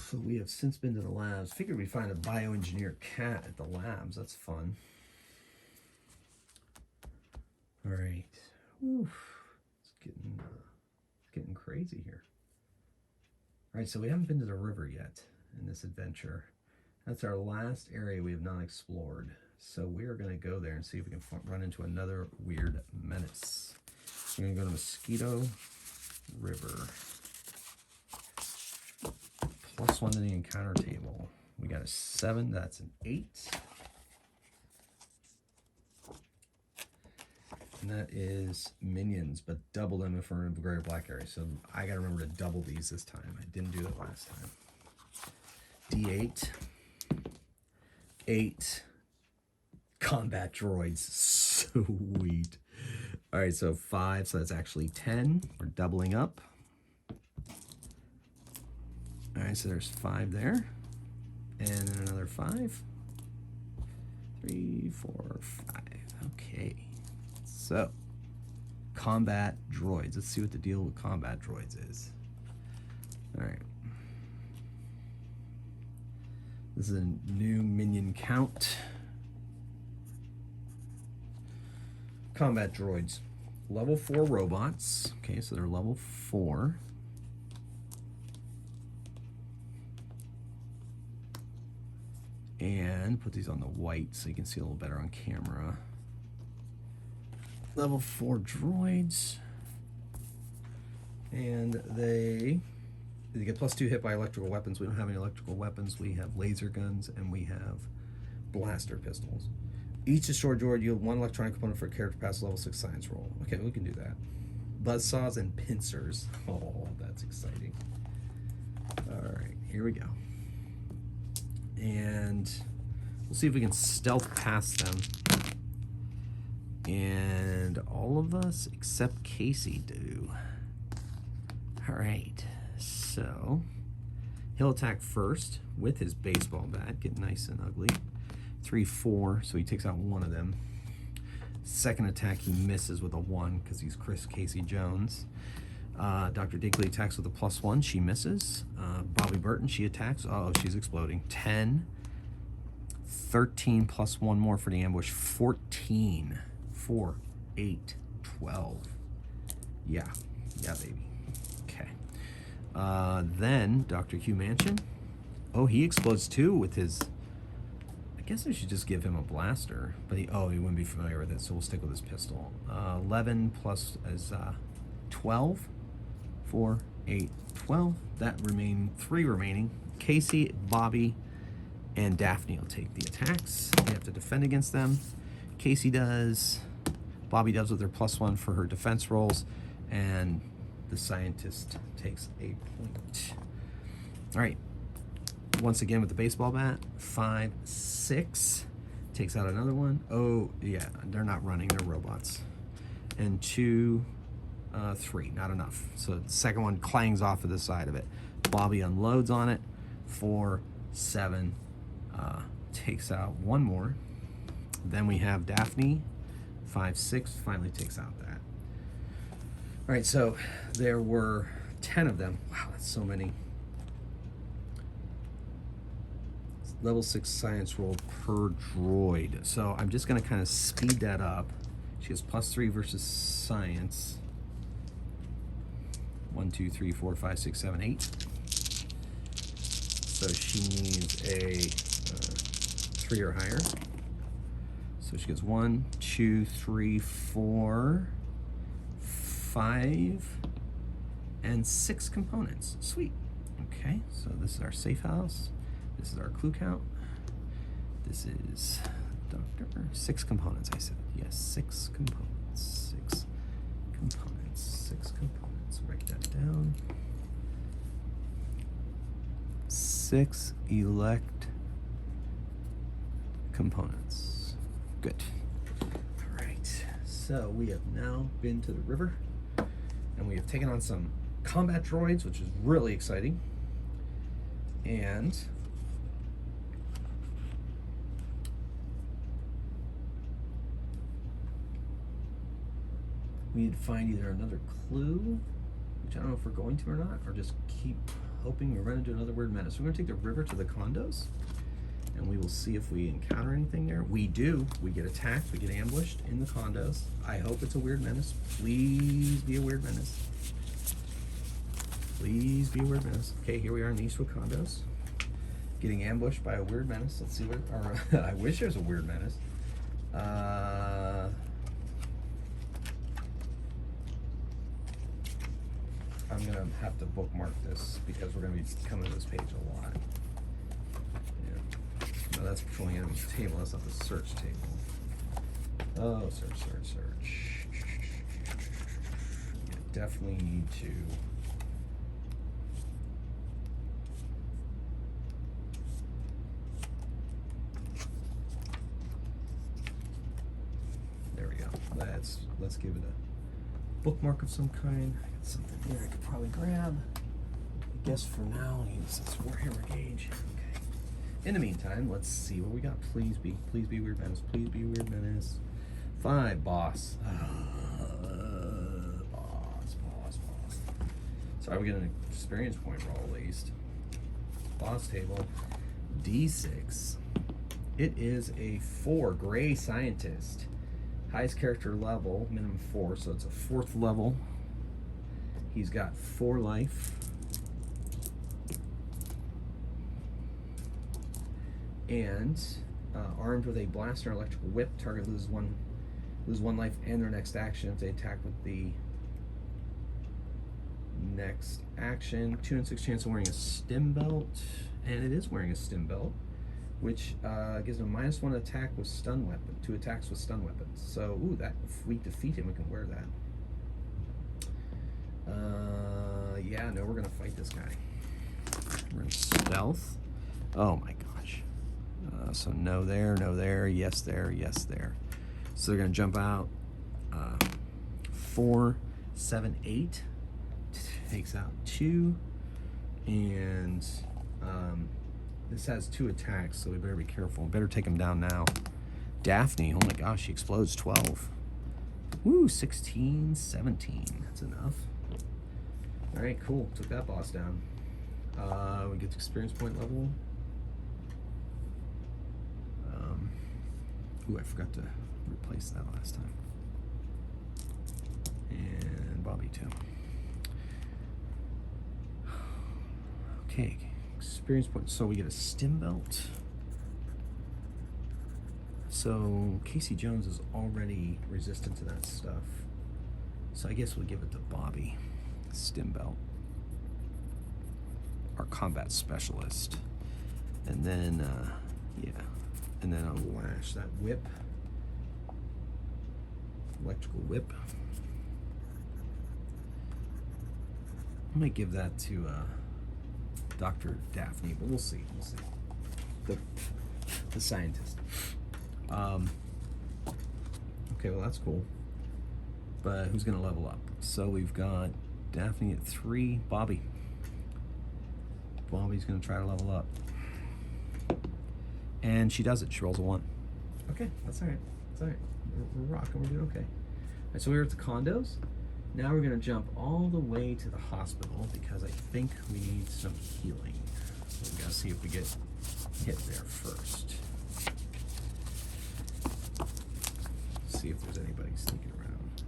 So we have since been to the labs. Figured we'd find a bioengineered cat at the labs. That's fun. All right. Oof. It's getting crazy here. All right, so we haven't been to the river yet in this adventure. That's our last area we have not explored. So we are going to go there and see if we can run into another weird menace. We're going to go to Mosquito River. +1 to the encounter table. We got a 7. That's an 8. And that is minions, but double them if we're in a greater black area. So I got to remember to double these this time. I didn't do it last time. D8. 8. Combat droids. Sweet. All right, so 5. So that's actually 10. We're doubling up. All right, so there's 5 there. And then another 5. 3, 4, 5. Okay. So, combat droids. Let's see what the deal with combat droids is. All right. This is a new minion count. combat droids. Level 4 robots. Okay, so they're level 4. And put these on the white so you can see a little better on camera. Level 4 droids. And they get +2 hit by electrical weapons. We don't have any electrical weapons. We have laser guns and we have blaster pistols. Each destroyed droid yield 1 electronic component for a character passes level 6 science roll. Okay, we can do that. Buzzsaws and pincers. Oh, that's exciting. All right, here we go. And we'll see if we can stealth past them. And all of us except Casey do. All right, so he'll attack first with his baseball bat, get nice and ugly. 3, 4, so he takes out one of them. Second attack, he misses with a 1 because he's Casey Jones. Dr. Dinkley attacks with a +1, she misses. Bobby Burton, she attacks. Oh, she's exploding. 10, 13 plus 1 more for the ambush. 14, 4, 8, 12. Yeah, baby. Okay. Then Dr. Hugh Mansion. Oh, he explodes too with his. I guess I should just give him a blaster, but he wouldn't be familiar with it, so we'll stick with his pistol. 11 plus is 12. 4, 8, 12. That remain 3 remaining. Casey, Bobby, and Daphne will take the attacks. They have to defend against them. Casey does. Bobby does with her +1 for her defense rolls, and the scientist takes a point. All right. Once again with the baseball bat. 5, 6. Takes out another one. Oh, yeah. They're not running. They're robots. And 2, 3. Not enough. So the second one clangs off of the side of it. Bobby unloads on it. 4, 7. Takes out one more. Then we have Daphne. 5, 6. Finally takes out that. All right. So there were 10 of them. Wow, that's so many. Level 6 science roll per droid. So I'm just going to kind of speed that up. She has +3 versus science. 1, 2, 3, 4, 5, 6, 7, 8. So she needs a 3 or higher. So she gets 1, 2, 3, 4, 5, and 6 components. Sweet. Okay, so this is our safe house. This is our clue count. This is Doctor. 6 components, I said. Yes, 6 components. 6 components. 6 components. Write that down. 6 elect components. Good. All right. So we have now been to the river, and we have taken on some combat droids, which is really exciting. And we need to find either another clue, which I don't know if we're going to or not, or just keep hoping we run into another weird menace. We're going to take the river to the condos, and we will see if we encounter anything there. We do. We get attacked. We get ambushed in the condos. I hope it's a weird menace. Please be a weird menace. Please be a weird menace. Okay, here we are in the Eastwood condos, getting ambushed by a weird menace. Let's see what. Or I wish there was a weird menace. I'm gonna have to bookmark this because we're gonna be coming to this page a lot. Yeah. No, that's patrolling enemies table. That's not the search table. Oh, search. You definitely need to. There we go. Let's give it a bookmark of some kind. I got something here I could probably grab. I guess for now, use this Warhammer gauge. Okay. In the meantime, let's see what we got. Please be weird menace. Please be weird menace. 5, boss. Boss. So I would get an experience point roll at least. Boss table. D6. It is a 4 gray scientist. Highest character level, minimum 4, so it's a 4th level. He's got 4 life. And armed with a blaster and electrical whip, target loses one life and their next action if they attack with the next action. 2 in 6 chance of wearing a stim belt, and it is wearing a stim belt, which gives him a -1 attack with stun weapon, 2 attacks with stun weapons. So, ooh, that if we defeat him, we can wear that. Yeah, no, we're gonna fight this guy. We're gonna stealth. Oh my gosh. So no there, yes there, yes there. So they're gonna jump out. 4, 7, 8. Takes out 2, and this has 2 attacks, so we better be careful. Better take him down now. Daphne, oh my gosh, she explodes 12. Woo, 16, 17. That's enough. All right, cool. Took that boss down. We get to experience point level. Ooh, I forgot to replace that last time. And Bobby too. Okay, experience points. So we get a stim belt. So Casey Jones is already resistant to that stuff. So I guess we'll give it to Bobby. Stim belt. Our combat specialist. And then, yeah. And then a lash, that whip. Electrical whip. I might give that to Dr. Daphne, but we'll see. We'll see. The scientist. Okay, well that's cool. But who's gonna level up? So we've got Daphne at 3, Bobby. Bobby's gonna try to level up. And she does it, she rolls a 1. Okay, that's all right. That's all right. We're rocking, we're doing okay. All right, so we're at the condos. Now we're gonna jump all the way to the hospital because I think we need some healing. So we gotta see if we get hit there first. See if there's anybody sneaking around.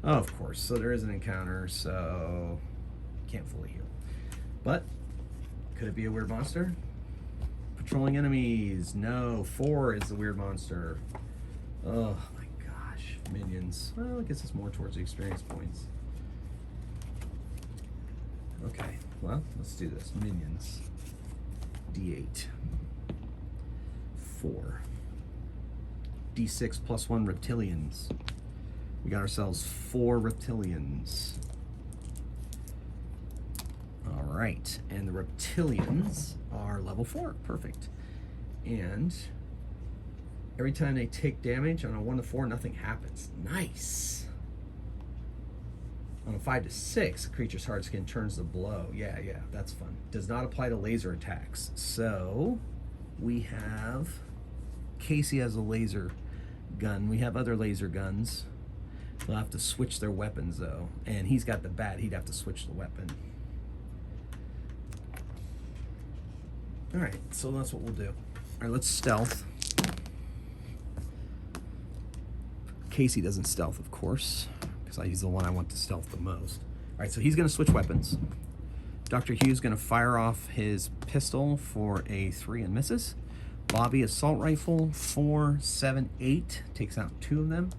Oh, of course, so there is an encounter, so can't fully heal. But, could it be a weird monster? Patrolling enemies, no. 4 is the weird monster. Oh my gosh, minions. Well, I guess it's more towards the experience points. Okay, well, let's do this. Minions. D8. 4. D6 plus 1 reptilians. We got ourselves 4 reptilians. All right, and the reptilians are level 4, perfect. And every time they take damage on a 1 to 4, nothing happens. Nice. On a 5 to 6, the creature's hard skin turns to blow. Yeah, that's fun. Does not apply to laser attacks. So we have Casey has a laser gun. We have other laser guns. They'll have to switch their weapons though. And he's got the bat, he'd have to switch the weapon. All right, so that's what we'll do. All right, let's stealth. Casey doesn't stealth, of course, because he's the one I want to stealth the most. All right, so he's gonna switch weapons. Dr. Hugh's gonna fire off his pistol for a 3 and misses. Bobby, assault rifle, 4, 7, 8, takes out 2 of them.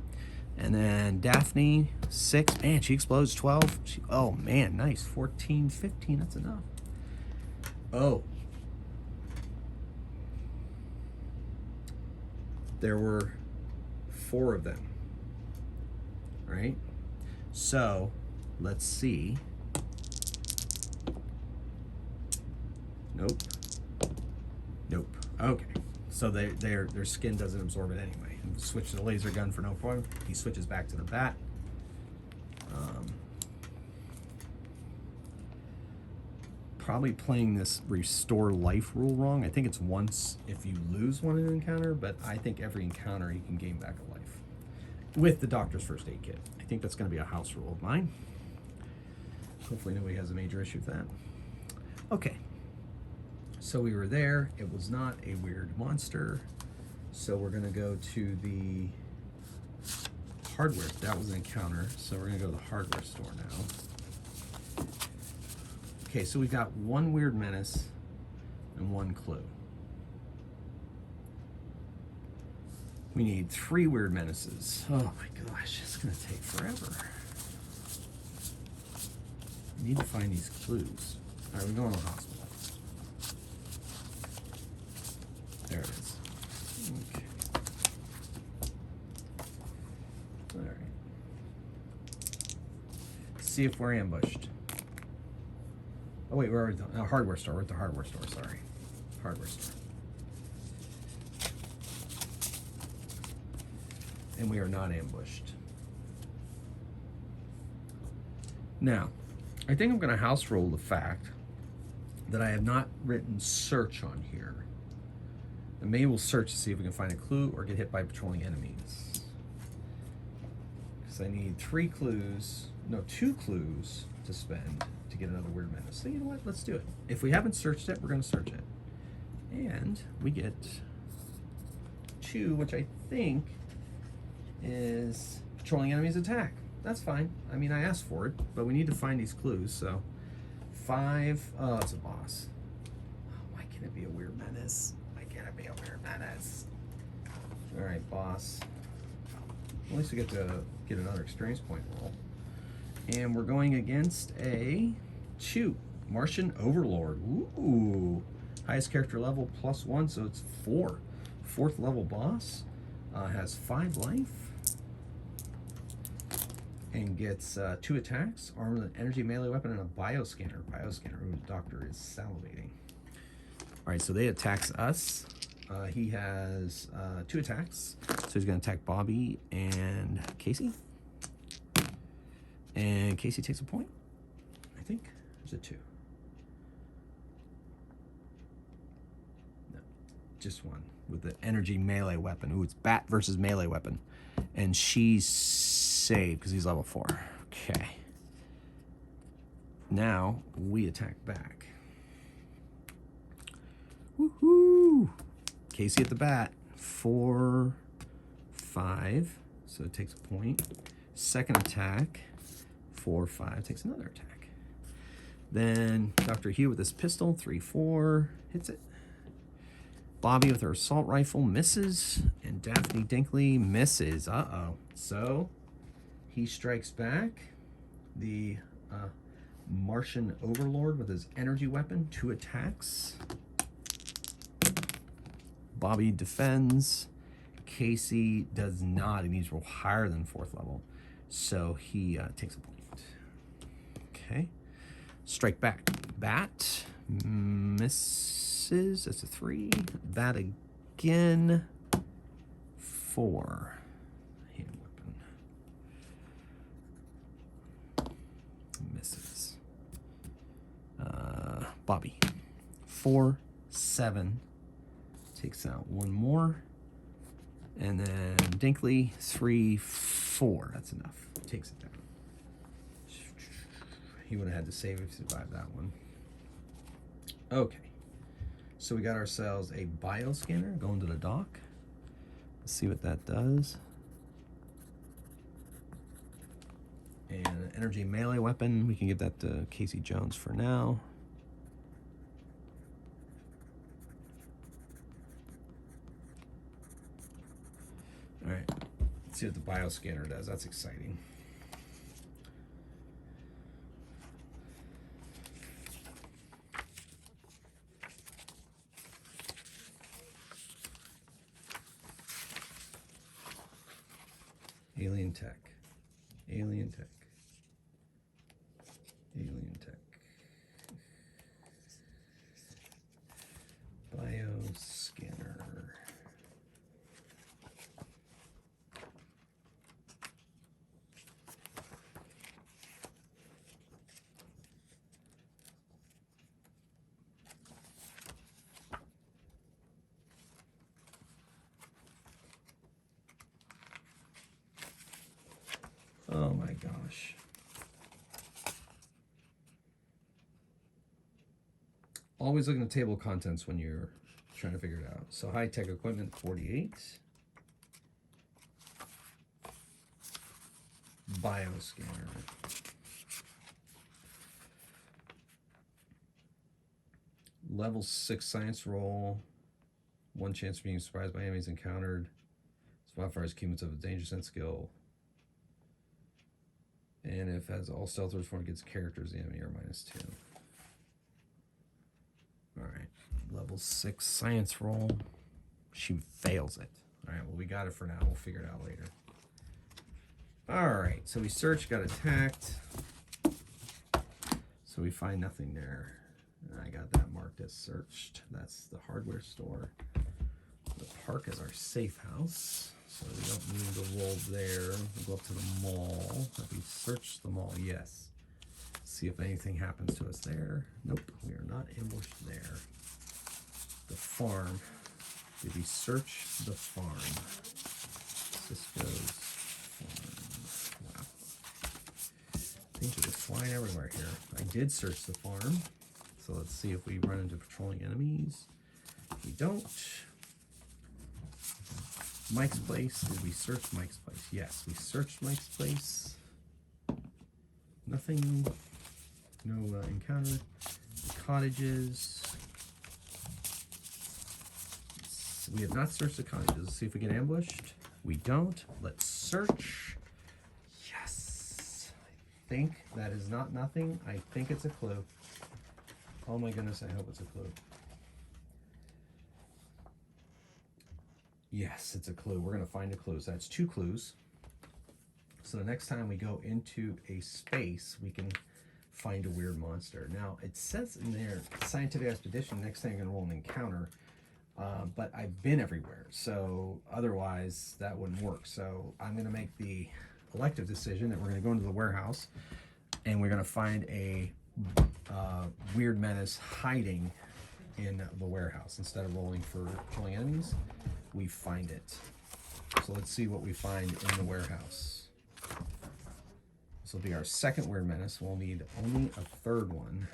And then Daphne, 6, man, she explodes 12. Oh man, nice, 14, 15, that's enough. Oh. There were 4 of them, right? So, let's see. Nope. Nope. Okay. So their skin doesn't absorb it anyway. And switch to the laser gun for no problem. He switches back to the bat. Probably playing this restore life rule wrong. I think it's once if you lose one in an encounter, but I think every encounter you can gain back a life with the doctor's first aid kit. I think that's going to be a house rule of mine. Hopefully nobody has a major issue with that. Okay, so we were there. It was not a weird monster. So we're going to go to the hardware. That was an encounter, so we're gonna go to the hardware store now. Okay, so we've got one weird menace and one clue. We need 3 weird menaces. Oh my gosh, it's gonna take forever. We need to find these clues. All right, we're going to the hospital. There it is. Okay. All right. See if we're ambushed. Oh wait, we're already done. Hardware store. We're at the hardware store. Sorry, hardware store. And we are not ambushed. Now, I think I'm going to house rule the fact that I have not written search on here. And maybe we'll search to see if we can find a clue or get hit by patrolling enemies. Because I need 2 clues to spend to get another weird menace. So you know what? Let's do it. If we haven't searched it, we're going to search it. And we get 2, which I think is patrolling enemies attack. That's fine. I mean, I asked for it, but we need to find these clues. So 5. Oh, it's a boss. Oh, why can't it be a weird menace? Why can't it be a weird menace? All right, boss. At least we get to get another experience point roll. And we're going against a 2 Martian Overlord. Ooh, highest character level +1, so it's 4. 4th level boss. Has 5 life. And gets 2 attacks, armed with an energy melee weapon and a bioscanner. Bioscanner, ooh, the doctor is salivating. All right, so they attacks us. He has 2 attacks. So he's gonna attack Bobby and Casey. And Casey takes a point, I think. Is it 2? No, just 1 with the energy melee weapon. Ooh, it's bat versus melee weapon. And she's saved because he's level 4. Okay. Now we attack back. Woohoo! Casey at the bat. 4, 5. So it takes a point. Second attack. 4, 5. Takes another attack. Then Dr. Hugh with his pistol. 3, 4. Hits it. Bobby with her assault rifle misses, and Daphne Dinkley misses. Uh-oh. So he strikes back. The Martian Overlord with his energy weapon, 2 attacks. Bobby defends. Casey does not. He needs to roll higher than 4th level. So he takes a point. Okay. Strike back. Bat. Misses. That's a 3. Bat again. 4. Hand weapon. Misses. Bobby. 4, 7. Takes out 1 more. And then Dinkley, 3, 4. That's enough. Takes it down. He would have had to save if he survived that one. Okay. So we got ourselves a bioscanner going to the dock. Let's see what that does. And an energy melee weapon. We can give that to Casey Jones for now. All right, let's see what the bioscanner does. That's exciting. Alien tech. Alien tech. Alien tech. Bioscanner. Oh my gosh. Always look at the table of contents when you're trying to figure it out. So high-tech equipment, 48. bioscanner. Level 6 science roll. 1 chance of being surprised by enemies encountered. This modifiers cumulative of danger sense skill. And if has all stealth form against characters, the enemy are -2. Alright. Level 6 science roll. She fails it. Alright, well, we got it for now. We'll figure it out later. Alright, so we searched, got attacked. So we find nothing there. I got that marked as searched. That's the hardware store. The park is our safe house, so we don't need to roll there. We'll go up to the mall. Have we searched the mall? Yes. See if anything happens to us there. Nope, we are not ambushed there. The farm. Did we search the farm? Cisco's farm. Wow. Things are just flying everywhere here. I did search the farm. So let's see if we run into patrolling enemies. We don't. Mike's place. Did we search Mike's place? Yes, we searched Mike's place. Nothing. No encounter. Cottages. We have not searched the cottages. Let's see if we get ambushed. We don't. Let's search. Yes. I think that is not nothing. I think it's a clue. Oh my goodness, I hope it's a clue. Yes, it's a clue. We're going to find a clue. So that's 2 clues. So the next time we go into a space, we can find a weird monster. Now, it says in there, scientific expedition, next time you're going to roll an encounter. But I've been everywhere, so otherwise that wouldn't work. So I'm going to make the elective decision that we're going to go into the warehouse, and we're going to find a weird menace hiding in the warehouse. Instead of rolling for killing enemies, we find it. So let's see what we find in the warehouse. This will be our second weird menace. We'll need only a 3rd one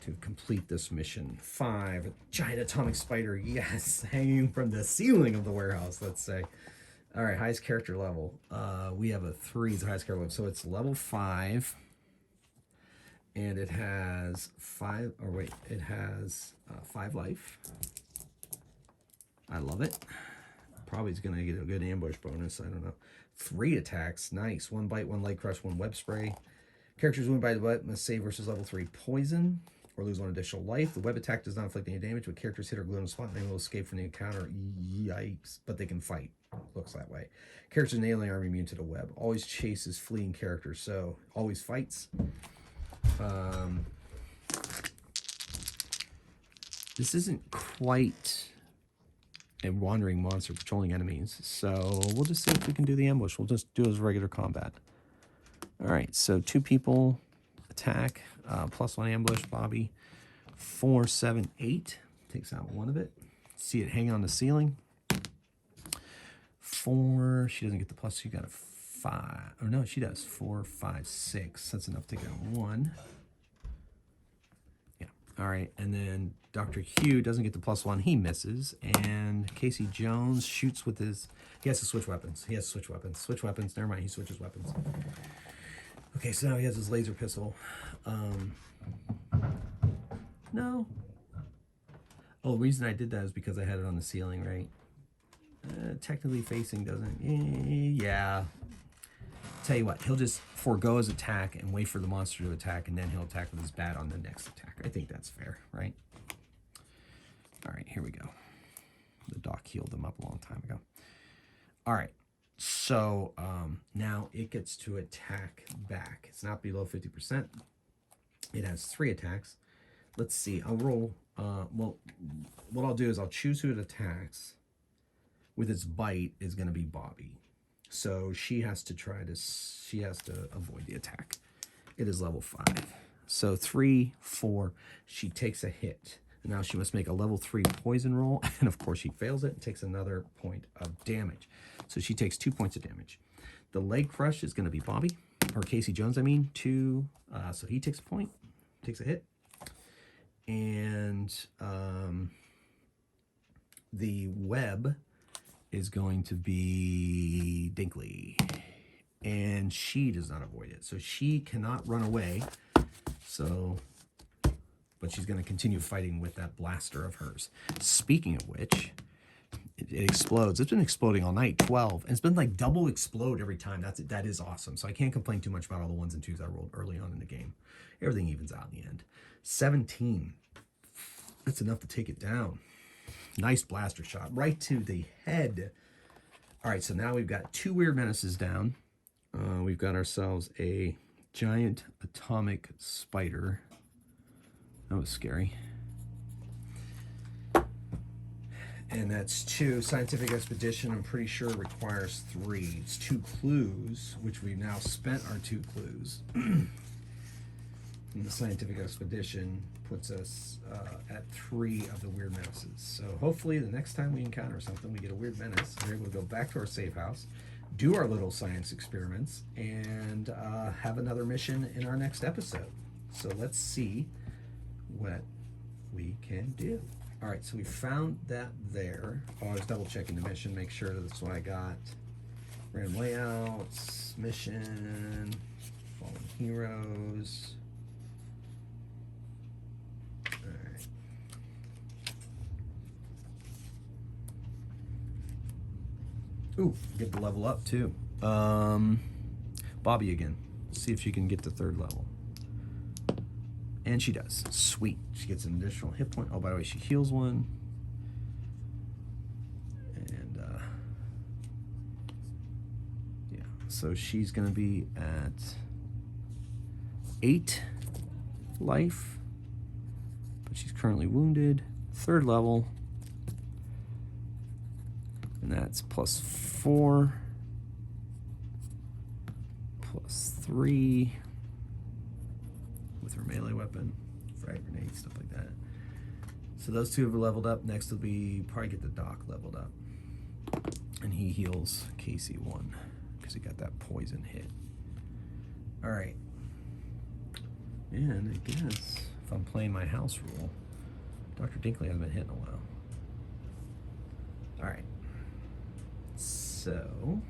to complete this mission. 5, a giant atomic spider, yes, hanging from the ceiling of the warehouse, let's say. All right, highest character level. We have a 3, it's the highest character level, so it's level 5. And it has 5, or wait, it has 5 life. I love it. Probably is gonna get a good ambush bonus, I don't know. 3 attacks, nice. 1 bite, 1 leg crush, 1 web spray. Characters wounded by the bite must save versus level 3 poison, or lose 1 additional life. The web attack does not inflict any damage, but characters hit or glued on the spot, and they will escape from the encounter. Yikes, but they can fight. Looks that way. Characters in the alien are immune to the web. Always chases fleeing characters, so always fights. This isn't quite a wandering monster patrolling enemies, so we'll just see if we can do the ambush. We'll just do it as regular combat. All right, so 2 people attack, +1 ambush, Bobby. 4, 7, 8 takes out 1 of it. See it hanging on the ceiling. 4, she doesn't get the plus, she got a 5. Or no, she does. 4, 5, 6. That's enough to get 1. Yeah. All right. And then Dr. Hugh doesn't get the +1. He misses. And Casey Jones shoots with his... He has to switch weapons. He has to switch weapons. Switch weapons. Never mind. He switches weapons. Okay, so now he has his laser pistol. No. Oh, the reason I did that is because I had it on the ceiling, right? Technically facing doesn't... Yeah. Tell you what, he'll just forego his attack and wait for the monster to attack, and then he'll attack with his bat on the next attack. I think that's fair, right? All right, here we go. The doc healed him up a long time ago. All right, so now it gets to attack back. It's not below 50%. It has 3 attacks. Let's see, I'll roll... well, what I'll do is I'll choose who it attacks. With its bite is going to be Bobby. So she has to avoid the attack. It is level 5. So 3, 4, she takes a hit. Now she must make a level 3 poison roll, and of course she fails it and takes another point of damage. So she takes 2 points of damage. The leg crush is going to be Bobby, or Casey Jones, I mean, 2. So he takes a point, takes a hit. And the web is going to be Dinkley. and she does not avoid it. So she cannot run away. So, but she's going to continue fighting with that blaster of hers. Speaking of which, it explodes. It's been exploding all night, 12. And it's been like double explode every time. That is awesome. So I can't complain too much about all the 1s and 2s I rolled early on in the game. Everything evens out in the end. 17. That's enough to take it down. Nice blaster shot right to the head. All right, so now we've got 2 weird menaces down. We've got ourselves a giant atomic spider. That was scary. And that's 2. Scientific expedition, I'm pretty sure requires 3. It's 2 clues, which we've now spent our 2 clues. And the scientific expedition puts us at 3 of the weird menaces. So hopefully the next time we encounter something, we get a weird menace, we're able to go back to our safe house, do our little science experiments, and have another mission in our next episode. So let's see what we can do. All right, so we found that there. Oh, I was double checking the mission, make sure that's what I got. Random layouts, mission, fallen heroes. All right. Ooh, get the level up too. Bobby again. Let's see if she can get to 3rd level. And she does. Sweet. She gets an additional hit point. Oh, by the way, she heals 1. And, yeah. So she's going to be at 8 life. But she's currently wounded. 3rd level. And that's +4. +3. With her melee weapon, frag grenades, stuff like that. So those 2 have leveled up. Next will be probably get the Doc leveled up. And he heals Casey 1 because he got that poison hit. All right. And I guess if I'm playing my house rule, Dr. Dinkley hasn't been hit in a while. All right. So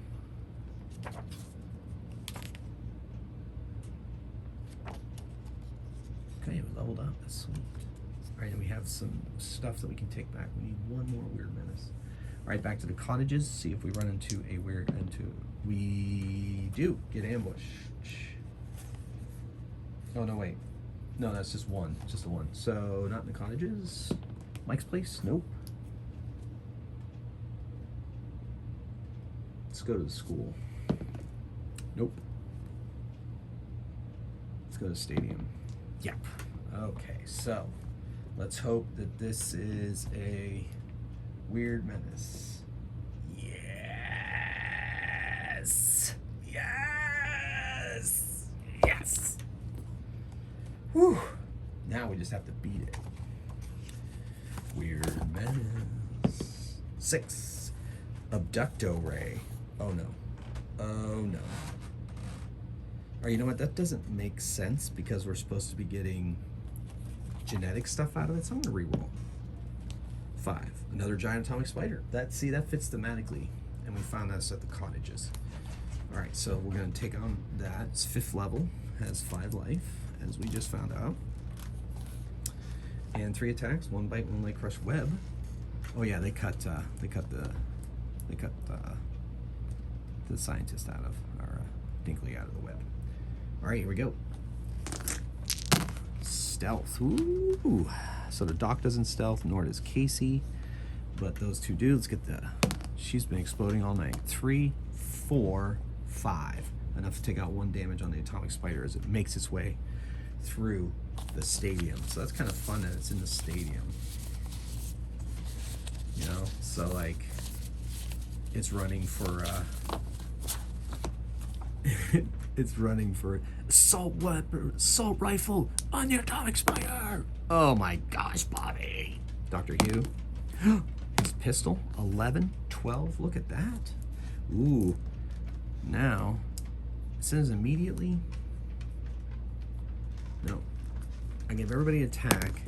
okay, we leveled up. That's sweet. All right, and we have some stuff that we can take back. We need 1 more weird menace. All right, back to the cottages. See if we run into a weird we do get ambushed. Oh no, wait. No, that's just 1. Just a 1. So not in the cottages. Mike's place? Nope. Let's go to the school. Nope. Let's go to the stadium. Yep. Okay, so let's hope that this is a weird menace. Yes! Yes! Yes! Whew! Now we just have to beat it. Weird menace. 6. Abducto ray. Oh no. Oh no. Or you know what, that doesn't make sense because we're supposed to be getting genetic stuff out of it, so I'm gonna reroll. 5. Another giant atomic spider. That fits thematically, and we found this at the cottages. All right, so we're gonna take on that. It's 5th level, has 5 life, as we just found out. And 3 attacks, 1 bite, 1 leg crush web. Oh yeah, they cut the scientist out of, or Dinkley out of the web. All right, here we go. Stealth. Ooh. So the Doc doesn't stealth, nor does Casey. But those 2 dudes get she's been exploding all night. 3, 4, 5. Enough to take out 1 damage on the atomic spider as it makes its way through the stadium. So that's kind of fun that it's in the stadium. You know, so like it's running for it's running for assault weapon, assault rifle on the atomic spider. Oh my gosh, Bobby. Dr. Hugh. His pistol, 11, 12. Look at that. Ooh. Now, it says immediately. No. I give everybody attack.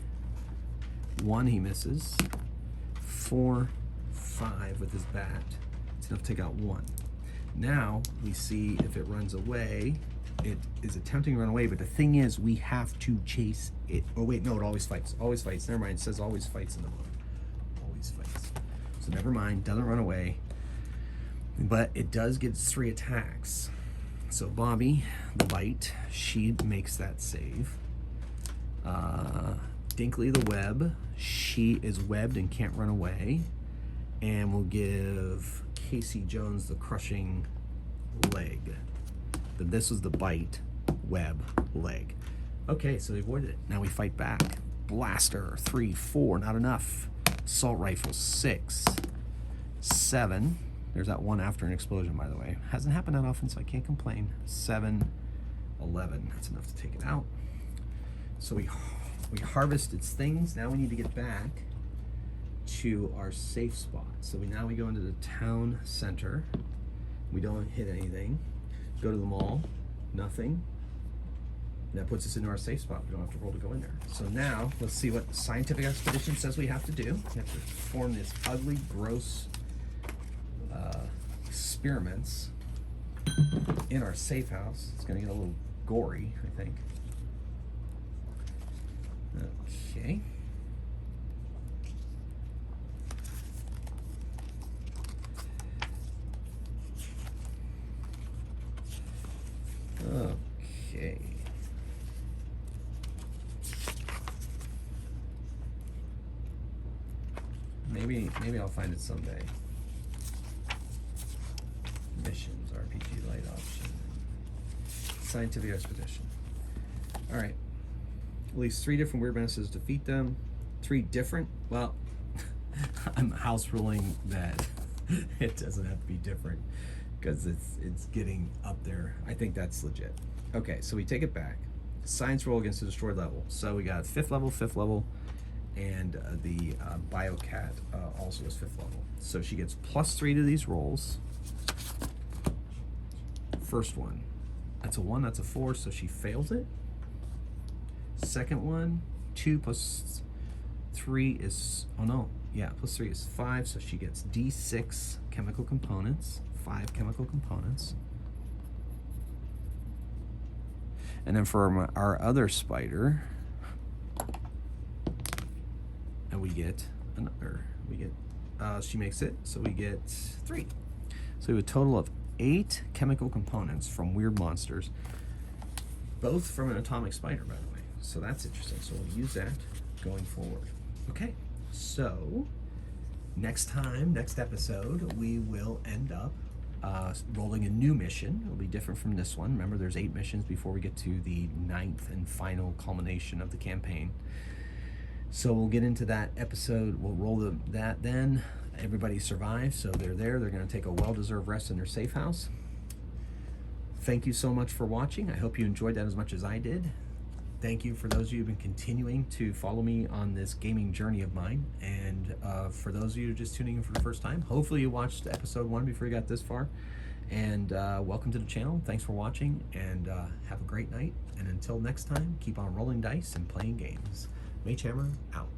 1, he misses. 4, 5 with his bat. It's enough to take out 1. Now we see if it runs away. It is attempting to run away, but the thing is, we have to chase it. Oh wait, no, it always fights. Always fights. Never mind. It says always fights in the book. Always fights. So never mind. Doesn't run away, but it does get 3 attacks. So Bobby, the bite, she makes that save. Dinkley, the web, she is webbed and can't run away. And we'll give Casey Jones the crushing leg. This was the bite, web, leg. Okay, so they avoided it. Now we fight back. Blaster, 3, 4, not enough. Assault rifle, 6, 7. There's that one after an explosion, by the way. Hasn't happened that often, so I can't complain. 7, 11. That's enough to take it out. So we harvest its things. Now we need to get back to our safe spot. So now we go into the town center. We don't hit anything. Go to the mall, nothing. That puts us into our safe spot. We don't have to roll to go in there. So now let's see what scientific expedition says we have to do. We have to perform this ugly, gross experiments in our safe house. It's gonna get a little gory, I think. Okay. Okay. Maybe I'll find it someday. Missions, RPG light option. Scientific expedition. Alright. At least 3 different weird menaces, defeat them. 3 different? Well, I'm house ruling that it doesn't have to be different, because it's getting up there. I think that's legit. Okay, so we take it back. Science roll against the destroyed level. So we got 5th level, and the Biocat also is 5th level. So she gets +3 to these rolls. First one, that's a 1, that's a 4, so she fails it. Second one, 2 plus 3 is, oh no, yeah, +3 is 5, so she gets D6 chemical components. 5 chemical components. And then for our other spider, and we get another, she makes it, so we get 3. So we have a total of 8 chemical components from weird monsters, both from an atomic spider, by the way. So that's interesting. So we'll use that going forward. Okay, so next episode, we will end up rolling a new mission. It'll be different from this one. Remember, there's 8 missions before we get to the 9th and final culmination of the campaign. So we'll get into that episode. We'll roll that then. Everybody survives, so they're there. They're going to take a well-deserved rest in their safe house. Thank you so much for watching. I hope you enjoyed that as much as I did. Thank you for those of you who've been continuing to follow me on this gaming journey of mine. And for those of you just tuning in for the first time, hopefully you watched episode 1 before you got this far. And welcome to the channel. Thanks for watching, and have a great night. And until next time, keep on rolling dice and playing games. Magehammer out.